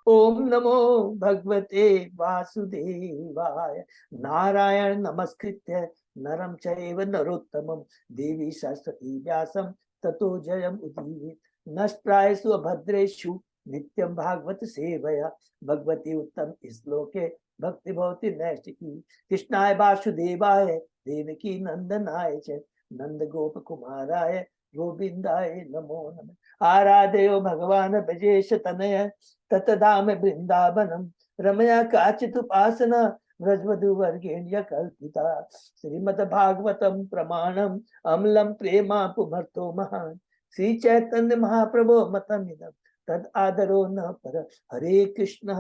ओम नमो भगवते वासुदेवाय। नारायण नमस्कृत्य नरं चैव नरोत्तमं देवी सरस्वती व्यासं ततो जयम् उदीरयेत्। नष्टप्रायेषु अभद्रेषु नित्यं भागवत सेवया भगवती उत्तम श्लोके भक्ति भवति नैष्ठिकी। कृष्णाय वासुदेवाय देवकी नंदनाय च नंद गोप कुमाराय गोविंदाय नमो नमः। आराधयो भगवान ब्रजेश तनय ततधाम वृंदावनम रमया काचित उपासना व्रजवधु वर्गेण्य कल्पिता। श्रीमद् भागवतम प्रमाणम अम्लम प्रेमा पुमर्थो महान। श्री चैतन्य महाप्रभो मतमिदं तद आदरो न पर। हरे कृष्ण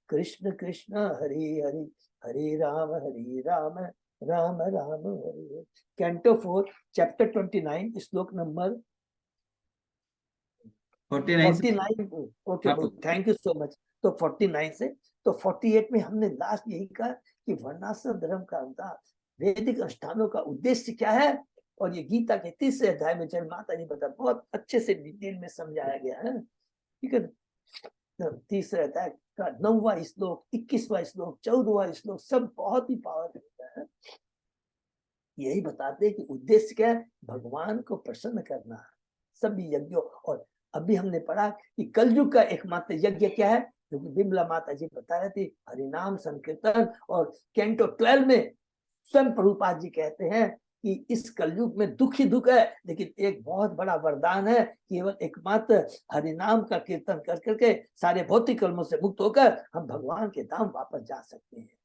कृष्ण कृष्ण हरे हरे, हरे राम राम राम हरे। कैंटो 4 चैप्टर 29 श्लोक number 49। Okay, thank you so much. तो 49 से तो 48 में हमने लास्ट यही कहा कि वर्णाश्रम धर्म का अवतार, वैदिक अनुष्ठानों का उद्देश्य क्या है। और ये गीता के 30 अध्याय में जब माता जी बता बहुत अच्छे से डिटेल में समझाया गया है, ठीक है। 30 अध्याय का 9वां श्लोक, 21वां श्लोक, 14वां श्लोक सब बहुत ही पावरफुल है। यही बताते हैं कि उद्देश्य क्या है, भगवान को प्रसन्न करना सभी यज्ञों। और अभी हमने पढ़ा कि कलयुग का एकमात्र यज्ञ क्या है, जो कि बिमला माता जी बता रहे थे, हरिनाम संकीर्तन। और कैंटो 12 में स्वयं प्रभुपाद जी कहते हैं कि इस कलयुग में दुख ही दुख है, लेकिन एक बहुत बड़ा वरदान है, केवल एकमात्र हरिनाम का कीर्तन कर करके सारे भौतिक कर्मों से मुक्त होकर हम भगवान के धाम वापस जा सकते हैं।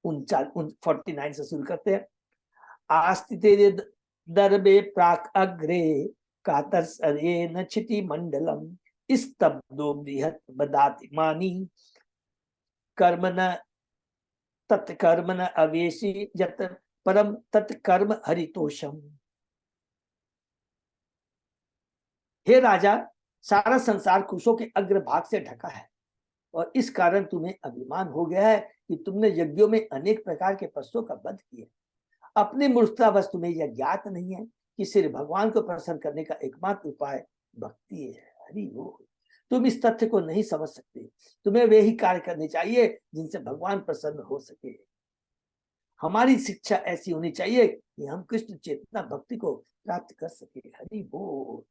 49 से शुरू करते हैं। आस्तिते दर्बे प्राक अग्रे कातर्सरेण क्षिति मंडलम स्तब्धो बृहत् बदाति मानी कर्मण तत्कर्मण अवेशी यत परम तत्कर्म हरितोषम। हे राजा, सारा संसार कुशों के अग्रभाग से ढका है और इस कारण तुम्हें अभिमान हो गया है कि तुमने यज्ञों में अनेक प्रकार के पशुओं का वध किया। अपनी मूर्खतावश तुम्हें यह ज्ञात नहीं है कि सिर्फ भगवान को प्रसन्न करने का एकमात्र उपाय भक्ति है। हरि बोल। तुम इस तथ्य को नहीं समझ सकते। तुम्हें वे ही कार्य करने चाहिए जिनसे भगवान प्रसन्न हो सके। हमारी शिक्षा ऐसी होनी चाहिए कि हम कृष्ण चेतना भक्ति को प्राप्त कर सके। हरि बोल।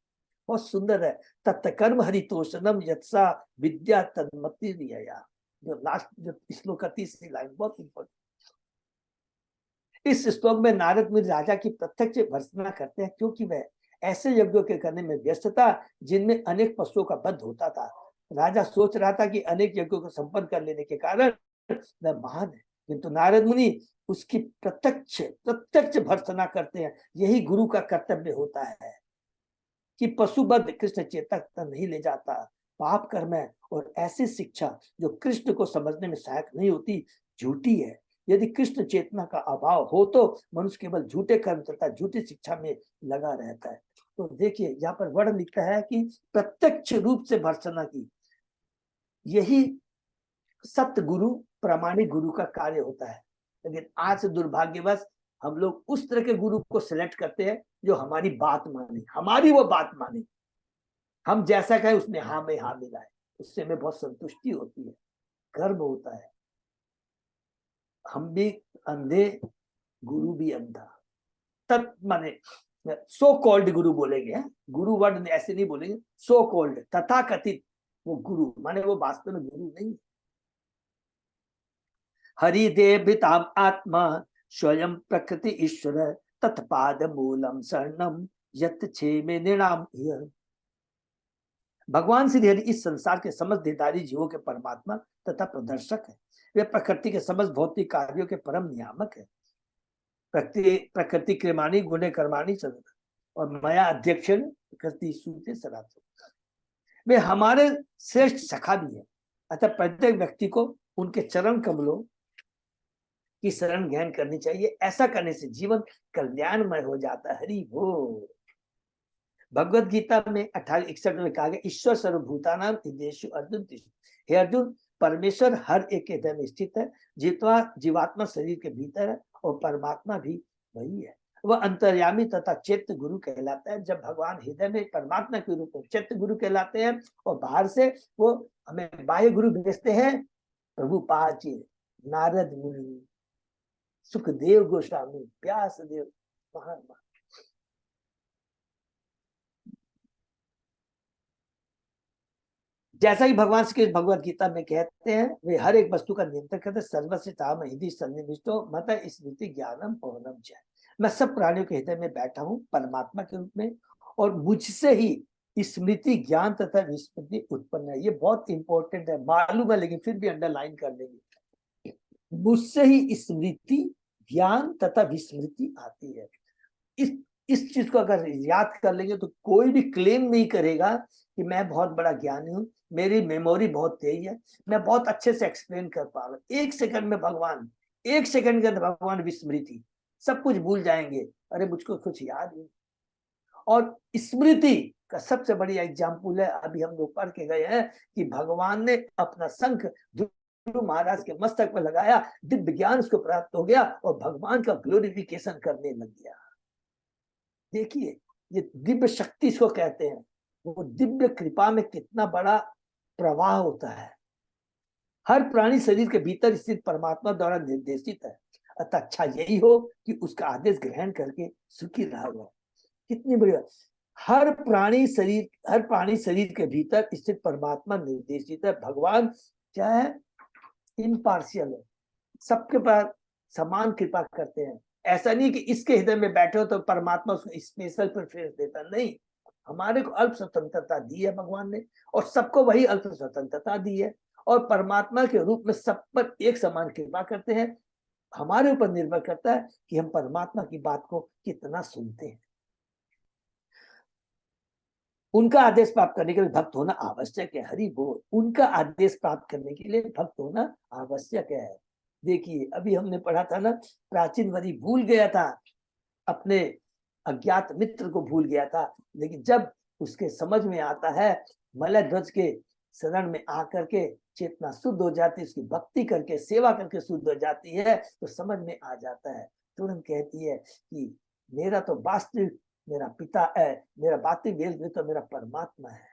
बहुत सुंदर है। तत्कर्म हरितोषणम यत्सा विद्या तन्मति रिया, जो लास्ट जो श्लोक का 30वीं लाइन बहुत इंपॉर्टेंट। इस श्लोक में नारद मुनि राजा की प्रत्यक्ष भर्त्सना करते हैं, क्योंकि वह ऐसे यज्ञों के करने में व्यस्त था जिनमें अनेक पशुओं का वध होता था। राजा सोच रहा था कि अनेक यज्ञों को संपन्न कर लेने के कारण वह महान है, किंतु नारद मुनि उसकी प्रत्यक्ष भर्त्सना करते हैं। यही गुरु का कर्तव्य होता है कि पशुबद्ध कृष्ण चेतक तक नहीं ले जाता। पाप कर्म है और ऐसी शिक्षा जो कृष्ण को समझने में सहायक नहीं होती, झूठी है। यदि कृष्ण चेतना का अभाव हो तो मनुष्य केवल झूठे कर्म तथा झूठी शिक्षा में लगा रहता है। तो देखिए यहाँ पर वर्ण लिखता है कि प्रत्यक्ष रूप से भर्त्सना की, यही सत्य गुरु प्रामाणिक गुरु का कार्य होता है। लेकिन आज दुर्भाग्यवश हम लोग उस तरह के गुरु को सिलेक्ट करते हैं जो हमारी बात माने, हमारी वो बात माने, हम जैसा कहें उसमें हाँ में हाँ मिलाए, उससे हमें बहुत संतुष्टि होती है, गर्व होता है। हम भी अंधे, गुरु भी अंधा। तब माने सो कॉल्ड गुरु बोलेंगे, गुरु वर्ड ऐसे नहीं बोलेंगे, सो कॉल्ड तथा कथित वो गुरु माने वो वास्तव में गुरु नहीं। हरिदेवृताम आत्मा स्वयं प्रकृति ईश्वर तत्पाद मूलम शरणम यत छे में निर्णाम। भगवान श्री हरि इस संसार के समस्त देहधारी जीवों के परमात्मा तथा प्रदर्शक है। वे प्रकृति के समस्त भौतिक कार्यों के परम नियामक है। प्रकृति क्रियमाणी गुणे कर्माणी और मया अध्यक्ष प्रकृति सूते सरातो। वे हमारे श्रेष्ठ सखा भी है। अतः प्रत्येक व्यक्ति को उनके चरण कमलों की शरण ग्रहण करनी चाहिए। ऐसा करने से जीवन कल्याणमय हो जाता है। हरि बोल। भगवत गीता में 28-61 में कहा गया, ईश्वर सर्वभूतानां हृदयेषु अर्जुन। हे अर्जुन, परमेश्वर हर एक के हृदय में स्थित है। जीवात्मा शरीर के भीतर है और परमात्मा भी वही है। वह अंतर्यामी तथा चैत्य गुरु कहलाता है। जब भगवान हृदय में परमात्मा के रूप में चैत्य गुरु कहलाते हैं और बाहर से वो हमें बाह्य गुरु भेजते हैं। प्रभुपाद जी, नारद मुनि, सुखदेव गोस्वामी, व्यासदेव, महान। जैसा कि भगवान श्री कृष्ण भगवत गीता में कहते हैं, वे हर एक वस्तु का नियंत्रण करते हैं। सर्वस्य ताम हृदि सन्निविष्टो मत स्मृति ज्ञानम पवनम च। मैं सब प्राणियों के हृदय में बैठा हूँ परमात्मा के रूप में, और मुझसे ही स्मृति ज्ञान तथा विस्मृति उत्पन्न है। ये बहुत इंपॉर्टेंट है, मालूम है लेकिन फिर भी अंडरलाइन कर लेंगे। मुझसे ही स्मृति ज्ञान तथा विस्मृति आती है। इस चीज को अगर याद कर लेंगे तो कोई भी क्लेम नहीं करेगा कि मैं बहुत बड़ा ज्ञानी हूँ, मेरी मेमोरी बहुत तेज है, मैं बहुत अच्छे से एक्सप्लेन कर पा रहा हूँ। एक सेकंड के अंदर भगवान विस्मृति, सब कुछ भूल जाएंगे, अरे मुझको कुछ याद नहीं। और स्मृति का सबसे बड़ी एग्जाम्पल है, अभी हम लोग पढ़ के गए हैं कि भगवान ने अपना शंख ध्रुव महाराज के मस्तक पर लगाया, दिव्य ज्ञान उसको प्राप्त हो गया और भगवान का ग्लोरिफिकेशन करने लग गया। देखिए ये दिव्य शक्ति इसको कहते हैं, वो दिव्य कृपा में कितना बड़ा प्रवाह होता है। हर प्राणी शरीर के भीतर स्थित परमात्मा द्वारा निर्देशित है, अतः अच्छा यही हो कि उसका आदेश ग्रहण करके सुखी रहा हुआ। कितनी बढ़िया। हर प्राणी शरीर के भीतर स्थित परमात्मा निर्देशित है। भगवान क्या है? इम्पार्शियल है, सबके पास समान कृपा करते हैं। ऐसा नहीं कि इसके हृदय में बैठे हो तो परमात्मा उसको स्पेशल प्रेफरेंस देता, नहीं। हमारे को अल्प स्वतंत्रता दी है भगवान ने, और सबको वही अल्प स्वतंत्रता दी है, और परमात्मा के रूप में सब पर एक समान कृपा करते हैं। हमारे ऊपर निर्भर करता है कि हम परमात्मा की बात को कितना सुनते हैं। उनका आदेश प्राप्त करने के लिए भक्त होना आवश्यक है। हरि बोल। उनका आदेश प्राप्त करने के लिए भक्त होना आवश्यक है। देखिए अभी हमने पढ़ा था ना, प्राचीन वरी भूल गया था, अपने अज्ञात मित्र को भूल गया था, लेकिन जब उसके समझ में आता है, मलय ध्वज के शरण में आकर के चेतना शुद्ध हो जाती है, उसकी भक्ति करके सेवा करके शुद्ध हो जाती है, तो समझ में आ जाता है। तुरंत कहती है कि मेरा तो वास्तविक मेरा पिता है, मेरा वास्तविक वेद में तो मेरा परमात्मा है।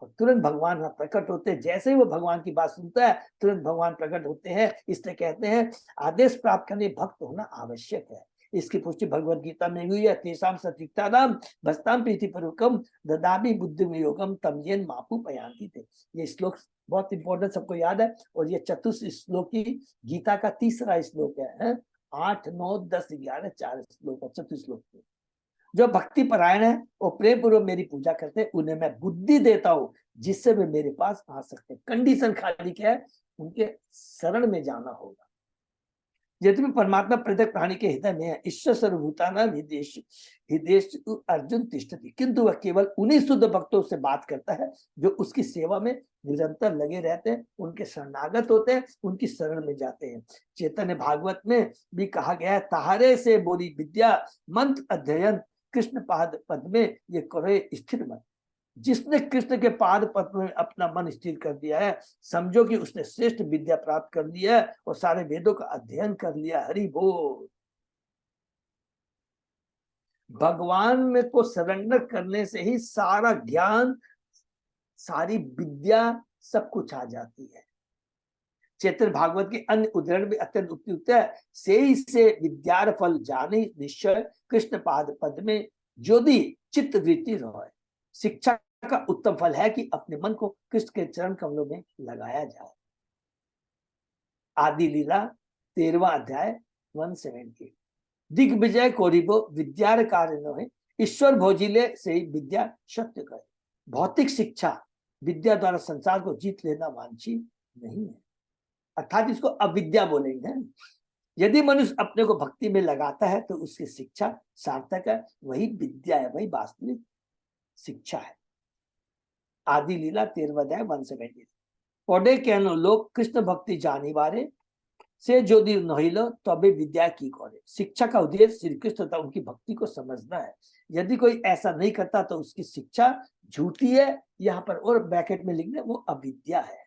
और तुरंत भगवान वहां प्रकट होते हैं। जैसे ही वो भगवान की बात सुनता है तुरंत भगवान प्रकट होते हैं। इसलिए कहते हैं आदेश प्राप्त करने भक्त होना आवश्यक है। इसकी पुष्टि भगवद गीता में हुई है। तेषाम सतिक्तानाम भस्ताम प्रीति पूर्वकम ददामि बुद्धि वियोगम तम येन मापु पयांति थे। ये श्लोक बहुत इंपॉर्टेंट, सबको याद है। और ये चतुर्थ श्लोक की गीता का तीसरा श्लोक है। 8, 9, 10, 11 4 श्लोक है चतुर्थ श्लोक के। जो भक्ति परायण है वो प्रेम पूर्वक मेरी पूजा करते हैं, उन्हें मैं बुद्धि देता हूँ जिससे वे मेरे पास आ सकते हैं। कंडीशन खाली क्या है? उनके शरण में जाना होगा। यद्यपि परमात्मा प्रत्येक प्राणी के हृदय में है, ईश्वर सर्वभूतानां हृदय अर्जुन तिष्ठति, किंतु वह केवल उन्हीं शुद्ध भक्तों से बात करता है जो उसकी सेवा में निरंतर लगे रहते हैं, उनके शरणागत होते हैं, उनकी शरण में जाते हैं। चैतन्य भागवत में भी कहा गया है, ताहरे से बोली विद्या मंत्र अध्ययन कृष्ण पाद पद में ये करे स्थिर मन। जिसने कृष्ण के पाद पद्म में अपना मन स्थिर कर दिया है, समझो कि उसने श्रेष्ठ विद्या प्राप्त कर ली है और सारे वेदों का अध्ययन कर लिया। हरि बोल। भगवान में को सरेंडर करने से ही सारा ज्ञान, सारी विद्या, सब कुछ आ जाती है। चैतन्य भागवत के अन्य उदाहरण भी अत्यंत उपयुक्त है। से विद्यार फल जाने निश्चय कृष्ण पाद पद में ज्योति चित्त वृत्ति रहे। शिक्षा का उत्तम फल है कि अपने मन को कृष्ण के चरण कमलों में लगाया जाए। आदि लीला 13वां अध्याय 170। दिग्विजय कोरिबो विद्यार कार्य है, ईश्वर भोजिले से ही विद्या सत्य करे। भौतिक शिक्षा विद्या द्वारा संसार को जीत लेना वांछित नहीं है, अर्थात इसको अविद्या बोलेंगे। यदि मनुष्य अपने को भक्ति में लगाता है तो उसकी शिक्षा सार्थक है, वही विद्या है, वही वास्तविक शिक्षा है। आदि लीला 13वां अध्याय 170। पढ़े कहनो लोग कृष्ण भक्ति जानी बारे से यदि नहिलो तबे विद्या की करे। शिक्षा का उद्देश्य श्री कृष्ण तथा उनकी भक्ति को समझना है। यदि कोई ऐसा नहीं करता तो उसकी शिक्षा झूठी है। यहाँ पर और ब्रैकेट में लिखना, वो अविद्या है।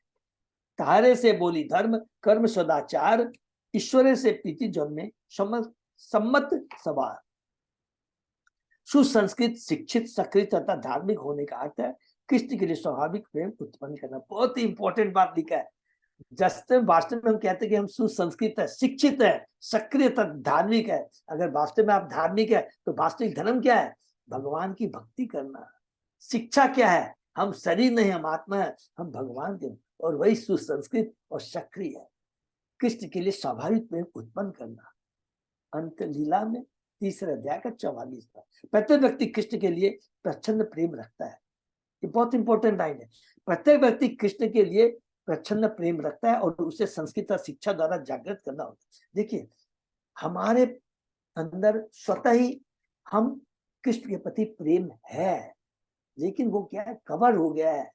तारे से बोली धर्म कर्म सदाचार ईश्वर से प्रीति जन्मे सम्मत सवार। सुसंस्कृत शिक्षित सक्रिय तथा धार्मिक होने का अर्थ है कृष्ण के लिए स्वाभाविक प्रेम उत्पन्न करना। बहुत ही इंपॉर्टेंट बात लिखा है। वास्तव में हम कहते हैं कि हम सुसंस्कृत है, शिक्षित है, सक्रिय तथा धार्मिक है। अगर वास्तव में आप धार्मिक है तो वास्तविक धर्म क्या है? भगवान की भक्ति करना। शिक्षा क्या है? हम शरीर नहीं, हम आत्मा है, हम भगवान के, और वही सुसंस्कृत और सक्रिय है। कृष्ण के लिए स्वाभाविक प्रेम उत्पन्न करना। अंत लीला में 3रे अध्याय का 44। प्रत्येक व्यक्ति कृष्ण के लिए प्रच्छन्न प्रेम रखता है। ये बहुत इंपॉर्टेंट लाइन है। प्रत्येक व्यक्ति कृष्ण के लिए प्रच्छन्न प्रेम रखता है और उसे संस्कृत और शिक्षा द्वारा जागृत करना होता है। देखिए हमारे अंदर स्वतः ही हम कृष्ण के प्रति प्रेम है, लेकिन वो क्या है? कवर हो गया है,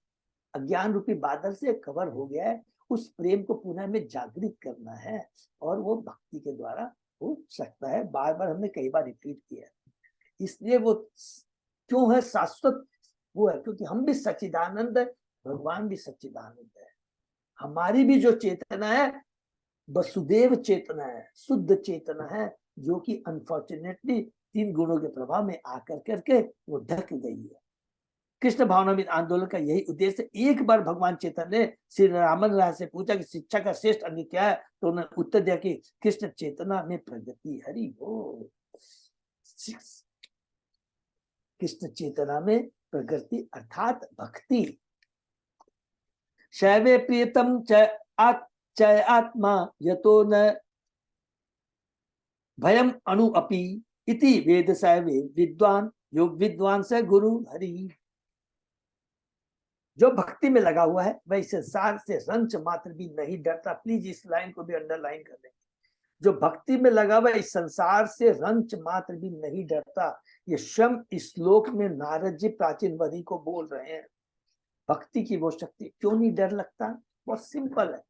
अज्ञान रूपी बादल से कवर हो गया है। उस प्रेम को पुनः में जागृत करना है और वो भक्ति के द्वारा हो सकता है। बार बार हमने कई बार रिपीट किया है। इसलिए वो क्यों है? शाश्वत वो है, क्योंकि हम भी सच्चिदानंद है, भगवान भी सच्चिदानंद है। हमारी भी जो चेतना है वसुदेव चेतना है, शुद्ध चेतना है, जो कि अनफॉर्चुनेटली 3 गुणों के प्रभाव में आकर करके वो ढक गई है। कृष्ण भावनामृत आंदोलन का यही उद्देश्य। एक बार भगवान चैतन्य ने श्री रामन राय से पूछा कि शिक्षा का श्रेष्ठ अंग क्या है, तो उन्होंने उत्तर दिया कि कृष्ण चेतना में प्रगति। हरि बोल। कृष्ण चेतना में प्रगति अर्थात भक्ति। शैवे प्रियतम चय आत्मा यतो न भयम अणु अपि इति वेद शैवे विद्वान योग विद्वान से गुरु हरि। जो भक्ति में लगा हुआ है वह इस संसार से रंच मात्र भी नहीं डरता। प्लीज इस लाइन को भी अंडरलाइन कर लें। जो भक्ति में लगा हुआ है इस संसार से रंच मात्र भी नहीं डरता। ये स्वयं इस श्लोक में नारद जी प्राचीन वरी को बोल रहे हैं। भक्ति की वो शक्ति। क्यों नहीं डर लगता? बहुत सिंपल है।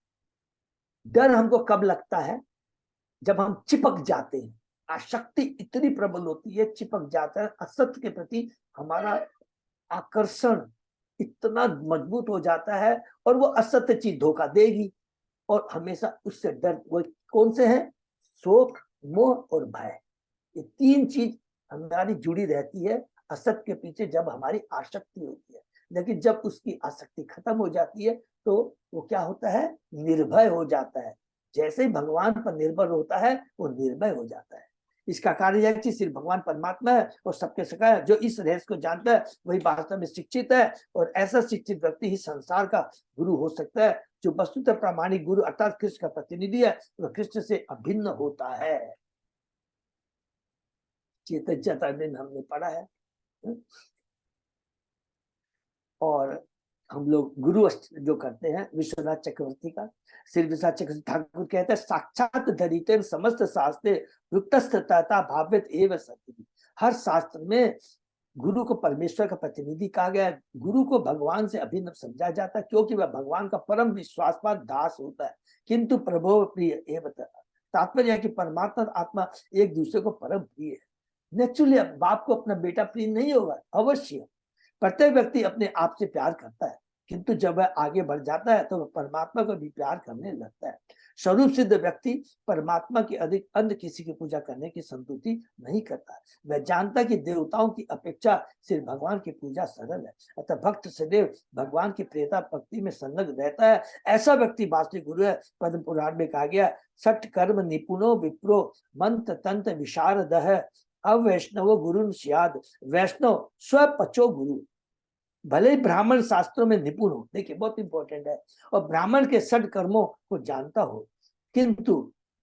डर हमको कब लगता है? जब हम चिपक जाते हैं। आसक्ति इतनी प्रबल होती है, चिपक जाता है असत्य के प्रति। हमारा आकर्षण इतना मजबूत हो जाता है और वो असत्य चीज धोखा देगी, और हमेशा उससे डर। वो कौन से हैं? शोक, मोह और भय। ये 3 चीज हमारी जुड़ी रहती है असत्य के पीछे जब हमारी आसक्ति होती है। लेकिन जब उसकी आसक्ति खत्म हो जाती है तो वो क्या होता है? निर्भय हो जाता है। जैसे ही भगवान पर निर्भर होता है वो निर्भय हो जाता है। इसका कार्य है कि सिर्फ भगवान परमात्मा है और सबके सका है। जो इस रहस्य को जानता है वही वास्तव में शिक्षित है, और ऐसा शिक्षित व्यक्ति ही संसार का गुरु हो सकता है। जो वस्तुतः प्रामाणिक गुरु अर्थात कृष्ण का प्रतिनिधि है, वह कृष्ण से अभिन्न होता है। चेतन चेतन हमने पढ़ा है। और हम लोग गुरु जो करते हैं विश्वनाथ चक्रवर्ती का, श्री विश्वनाथ चक्रवर्ती ठाकुर कहते हैं साक्षात धरितेन समस्त शास्त्रे युक्तस्तता भाव्यत एव सत्य। हर शास्त्र में गुरु को परमेश्वर का प्रतिनिधि कहा गया है। गुरु को भगवान से अभिन्न समझा जाता है क्योंकि वह भगवान का परम विश्वासपात दास होता है। किंतु प्रभो प्रिय एव। तात्पर्य है कि परमात्मा आत्मा एक दूसरे को परम प्रिय है। नेचुरली बाप को अपना बेटा प्रिय नहीं होगा, अवश्य प्रत्येक व्यक्ति अपने आप से प्यार करता है, किंतु जब वह आगे बढ़ जाता है तो वह परमात्मा को भी प्यार करने लगता है। स्वरूप सिद्ध व्यक्ति परमात्मा की अधिक अन्य किसी की पूजा करने की संतुष्टि नहीं करता। वह जानता कि देवताओं की अपेक्षा सिर्फ भगवान की पूजा सरल है। अतः भक्त सदैव भगवान की प्रियता भक्ति में संलग्न रहता है। ऐसा व्यक्ति वास्तविक गुरु है। पद्म पुराण में कहा गया सठ कर्म निपुणो विप्रो मंत्र तंत्र विशारदः अवैष्णव गुरु स्याद। वैष्णव स्वपचो गुरु। भले ही ब्राह्मण शास्त्रों में निपुण हो, देखिए बहुत इंपॉर्टेंट है, और ब्राह्मण के षड कर्मों को जानता हो, किंतु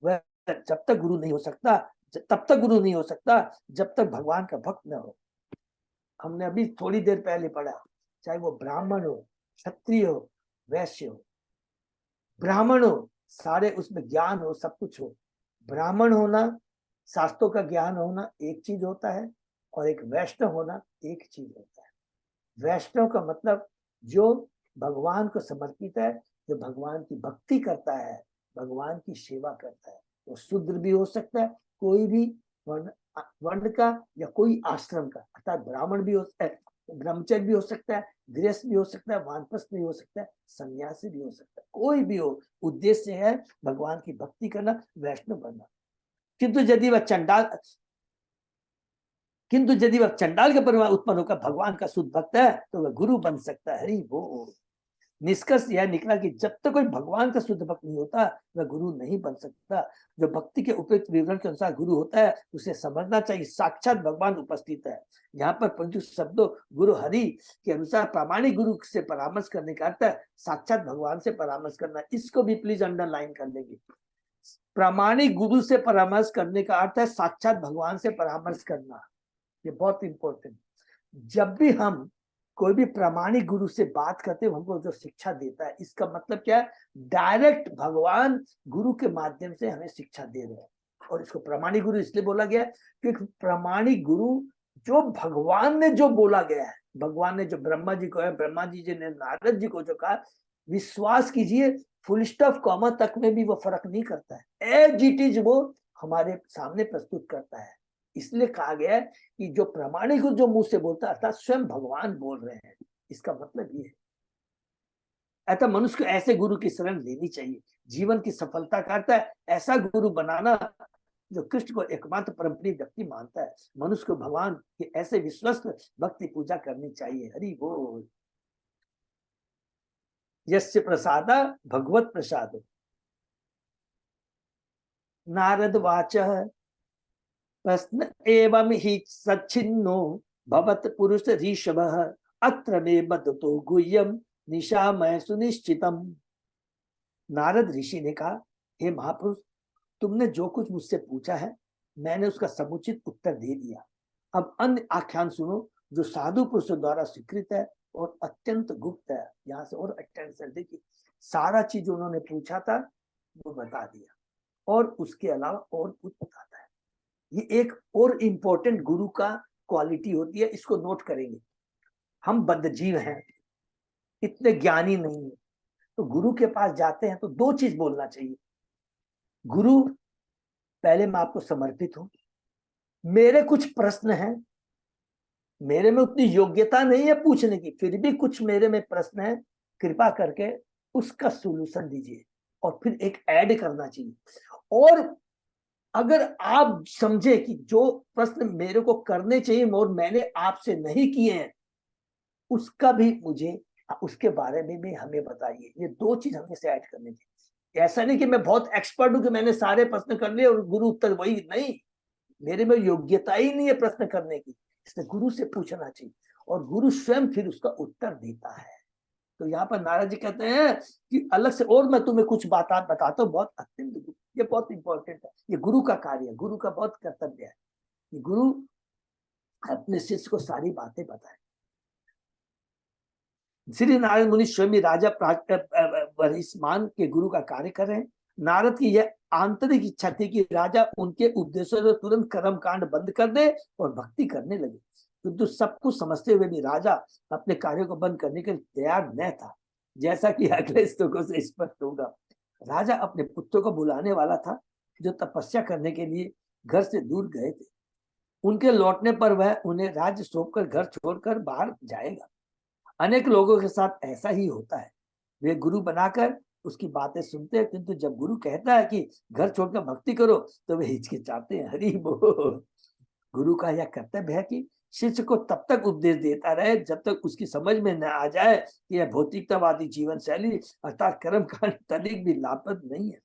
वह जब तक गुरु नहीं हो सकता, तब तक गुरु नहीं हो सकता जब तक भगवान का भक्त न हो। हमने अभी थोड़ी देर पहले पढ़ा, चाहे वो ब्राह्मण हो, क्षत्रिय हो, वैश्य हो। ब्राह्मण हो सारे उसमें ज्ञान हो, सब कुछ हो। ब्राह्मण होना, शास्त्रों का ज्ञान होना एक चीज होता है, और एक वैष्णव होना एक चीज होता है। वैष्णव का मतलब जो भगवान को समर्पित है, जो भगवान की भक्ति करता है, भगवान की सेवा करता है। वो शूद्र भी हो सकता है, कोई भी वर्ण का या कोई आश्रम का, अर्थात ब्राह्मण भी हो सकता है, ब्रह्मचर्य भी हो सकता है, गृहस्थ भी हो सकता है, वानप्रस्थ भी हो सकता है, सन्यासी भी हो सकता है, कोई भी हो। उद्देश्य है भगवान की भक्ति करना, वैष्णव बनना। किंतु यदि वह चंडाल के परिवार उत्पन्न होकर भगवान का शुद्ध भक्त है तो वह गुरु बन सकता है। हरि बोल। निष्कर्ष यह निकला कि जब तक कोई भगवान का शुद्ध भक्त नहीं होता वह गुरु नहीं बन सकता। जो भक्ति के उपयुक्त विवरण के अनुसार गुरु होता है उसे समझना चाहिए साक्षात भगवान उपस्थित है। यहाँ पर प्रयुक्त शब्दों गुरु हरि के अनुसार प्रामाणिक गुरु से परामर्श करने का अर्थ है साक्षात भगवान से परामर्श करना। इसको भी प्लीज अंडरलाइन कर लेंगे। प्रामाणिक गुरु से परामर्श करने का अर्थ है साक्षात भगवान से परामर्श करना। ये बहुत इंपॉर्टेंट। जब भी हम कोई भी प्रामाणिक गुरु से बात करते हैं, हमको जो शिक्षा देता है, इसका मतलब क्या है? डायरेक्ट भगवान गुरु के माध्यम से हमें शिक्षा दे रहे हैं। और इसको प्रामाणिक गुरु इसलिए बोला गया है क्योंकि प्रामाणिक गुरु जो भगवान ने जो बोला गया है, भगवान ने जो ब्रह्मा जी को है, ब्रह्मा जी ने नारद जी को जो कहा, विश्वास कीजिए फुल स्टॉप कॉमा तक में भी वो फर्क नहीं करता है। एज इट इज वो हमारे सामने प्रस्तुत करता है। इसलिए कहा गया है कि जो प्रामाणिक जो मुंह से बोलता है अर्थात स्वयं भगवान बोल रहे हैं, इसका मतलब ये है। अतः मनुष्य को ऐसे गुरु की शरण लेनी चाहिए। जीवन की सफलता करता है ऐसा गुरु बनाना जो कृष्ण को एकमात्र परमप्रिय व्यक्ति मानता है। मनुष्य को भगवान के ऐसे विश्वस्त भक्ति पूजा करनी चाहिए। हरि बोल। यस्य प्रसाद भगवत प्रसाद। नारद वाच प्रश्न एवं ही सच्छिन्नो भवत पुरुष ऋषभ अत्र मे बदतो गुह्यम निशामय सुनिश्चितम। नारद ऋषि ने कहा, हे महापुरुष, तुमने जो कुछ मुझसे पूछा है मैंने उसका समुचित उत्तर दे दिया। अब अन्य आख्यान सुनो जो साधु पुरुषों द्वारा स्वीकृत है और अत्यंत गुप्त है। यहाँ से और अटेंशन देखिए, सारा चीज उन्होंने पूछा था वो बता दिया और उसके अलावा और कुछ बताता है। ये एक और इम्पोर्टेंट गुरु का क्वालिटी होती है, इसको नोट करेंगे। हम बद्धजीव हैं, इतने ज्ञानी नहीं है, तो गुरु के पास जाते हैं तो दो चीज बोलना चाहिए। गुरु, पहले मैं आपको समर्पित हूं, मेरे कुछ प्रश्न हैं, मेरे में उतनी योग्यता नहीं है पूछने की, फिर भी कुछ मेरे में प्रश्न है, कृपा करके उसका सॉल्यूशन दीजिए। और फिर एक ऐड करना चाहिए। और अगर आप समझे कि जो प्रश्न मेरे को करने चाहिए और मैंने आपसे नहीं किए हैं, उसका भी मुझे उसके बारे में भी हमें बताइए। ये दो चीज हमें से ऐड करनी चाहिए। ऐसा नहीं कि मैं बहुत एक्सपर्ट हूं कि मैंने सारे प्रश्न कर लिए और गुरु उत्तर वही नहीं, मेरे में योग्यता ही नहीं है प्रश्न करने की, इसलिए गुरु से पूछना चाहिए और गुरु स्वयं फिर उसका उत्तर देता है। तो यहाँ पर नारद जी कहते हैं कि अलग से और मैं तुम्हें कुछ बात बताता हूँ, बहुत अत्यंत, ये बहुत इंपॉर्टेंट है, ये गुरु का कार्य है, गुरु का बहुत कर्तव्य है कि गुरु अपने शिष्य को सारी बातें बताए। श्री नारायण मुनि स्वयं राजा वरिष्ठमान के गुरु का कार्य कर रहे हैं। नारद की यह आंतरिक इच्छा थी कि राजा उनके उपदेशों से तुरंत कर्म कांड बंद कर दे और भक्ति करने लगे, किंतु सब कुछ समझते हुए भी राजा अपने कार्यों को बंद करने के लिए तैयार न था। जैसा कि अगले श्लोकों से स्पष्ट होगा, राजा अपने पुत्रों को बुलाने वाला था जो तपस्या करने के लिए घर से दूर गए थे। उनके लौटने पर वह उन्हें राज्य सौंपकर घर छोड़कर बाहर जाएगा। अनेक लोगों के साथ ऐसा ही होता है, वे गुरु बनाकर उसकी बातें सुनते हैं, किंतु जब गुरु कहता है कि घर छोड़कर भक्ति करो तो वे हिचकिचाते हैं। हरि बोल। गुरु का यह कर्तव्य है कि शिष्य को तब तक उपदेश देता रहे जब तक उसकी समझ में न आ जाए कि यह भौतिकतावादी जीवन शैली अर्थात कर्म कांड तनिक भी लाभप्रद नहीं है।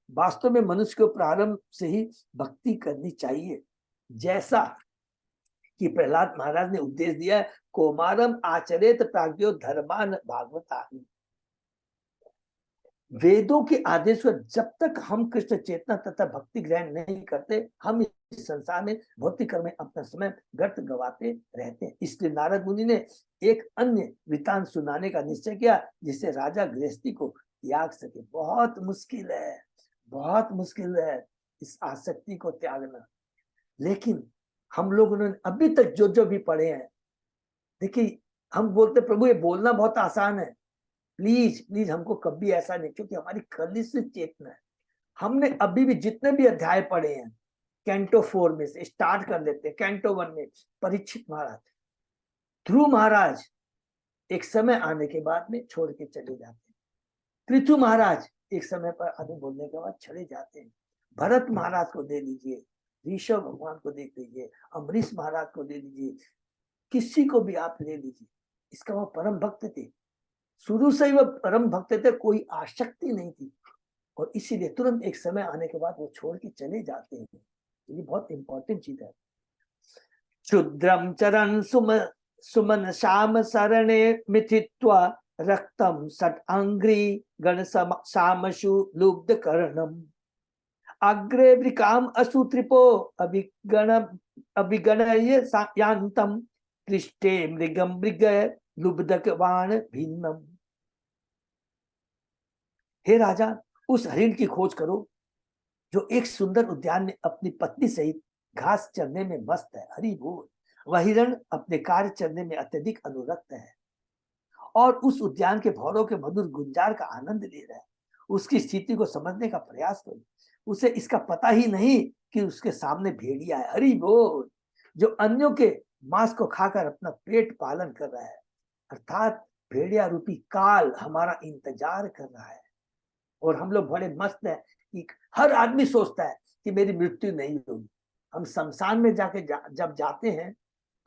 वास्तव में मनुष्य को प्रारंभ से ही भक्ति करनी चाहिए, जैसा कि प्रहलाद महाराज ने उपदेश दिया है, कोमारम आचरेत प्राज्ञो धर्मान भागवता। वेदों के आदेश को जब तक हम कृष्ण चेतना तथा भक्ति ग्रहण नहीं करते, हम इस संसार में भौतिक कर्म में अपना समय व्यर्थ गवाते रहते हैं। इसलिए नारद मुनि ने एक अन्य वृतांत सुनाने का निश्चय किया जिससे राजा गृहस्थी को त्याग सके। बहुत मुश्किल है, बहुत मुश्किल है इस आसक्ति को त्यागना, लेकिन हम लोगों ने अभी तक जो जो भी पढ़े हैं, देखिए हम बोलते प्रभु ये बोलना बहुत आसान है, प्लीज प्लीज हमको कभी ऐसा नहीं, क्योंकि हमारी कनिष्ठ चेतना है। हमने अभी भी जितने भी अध्याय पढ़े हैं, कैंटो 4 में से स्टार्ट कर लेते हैं। कैंटो 1 में परीक्षित महाराज, ध्रुव महाराज एक समय आने के बाद में छोड़ के चले जाते हैं। पृथु महाराज एक समय पर आगे बोलने के बाद चले जाते हैं। भरत महाराज को दे लीजिए, ऋषभ भगवान को देख लीजिए, अमरीश महाराज को दे लीजिए, किसी को भी आप ले लीजिए, इसका वो परम भक्त थे, शुरू से ही वो परम भक्त थे, कोई आसक्ति नहीं थी, और इसीलिए तुरंत एक समय आने के बाद वो छोड़ के चले जाते हैं। ये बहुत इंपॉर्टेंट चीज है। क्षुद्रम चरण सुमन श्याम सरणे मिथित्वा रक्तम सट अंग्री गण सामशु लुब्ध कर्णम अग्रे वृकाम असुत्रिपो अभिगणय यांतम पृष्ठे मृगम मृग लुब्धक वाण भिन्नम। हे राजा, उस हरिण की खोज करो जो एक सुंदर उद्यान में अपनी पत्नी सहित घास चरने में मस्त है। हरि बोल। वह हिरण अपने कार्य चरने में अत्यधिक अनुरक्त है और उस उद्यान के भौरों के मधुर गुंजार का आनंद ले रहा है। उसकी स्थिति को समझने का प्रयास करो। उसे इसका पता ही नहीं कि उसके सामने भेड़िया है। हरि बोल। जो अन्यों के मांस को खाकर अपना पेट पालन कर रहा है, अर्थात भेड़िया रूपी काल हमारा इंतजार कर रहा है। और हम लोग बड़े मस्त हैं कि हर आदमी सोचता है कि मेरी मृत्यु नहीं होगी। हम शमशान में जाके जब जाते हैं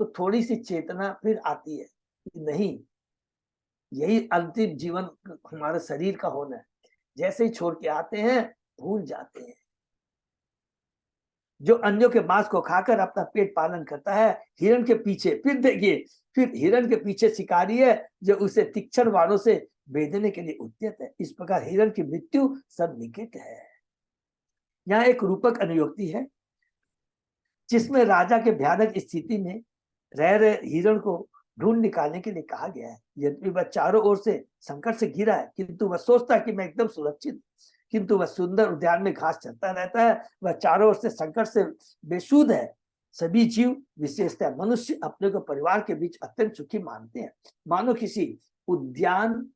तो थोड़ी सी चेतना फिर आती है कि नहीं, यही अंतिम जीवन हमारे शरीर का होना है। जैसे ही छोड़ के आते हैं भूल जाते हैं। जो अन्यों के मांस को खाकर अपना पेट पालन करता है, हिरण के पीछे, फिर देखिए, फिर हिरण के पीछे शिकारी है जो उसे तीक्ष्ण वारों से भेदने के लिए उद्यत है। इस प्रकार हिरण की मृत्यु सब निकट है। यहाँ एक रूपक अनुयोक्ति है जिसमें राजा के भयानक स्थिति में रह रहे हिरण को ढूंढ निकालने के लिए कहा गया है। यद्यपि वह चारों ओर से संकट से घिरा है, किंतु वह सोचता है कि मैं एकदम सुरक्षित, किंतु वह सुंदर उद्यान में घास चरता रहता है। वह चारों ओर से संकट से बेसुध है। सभी जीव, विशेषतः मनुष्य, अपने को परिवार के बीच अत्यंत सुखी मानते हैं। मानो किसी उद्यान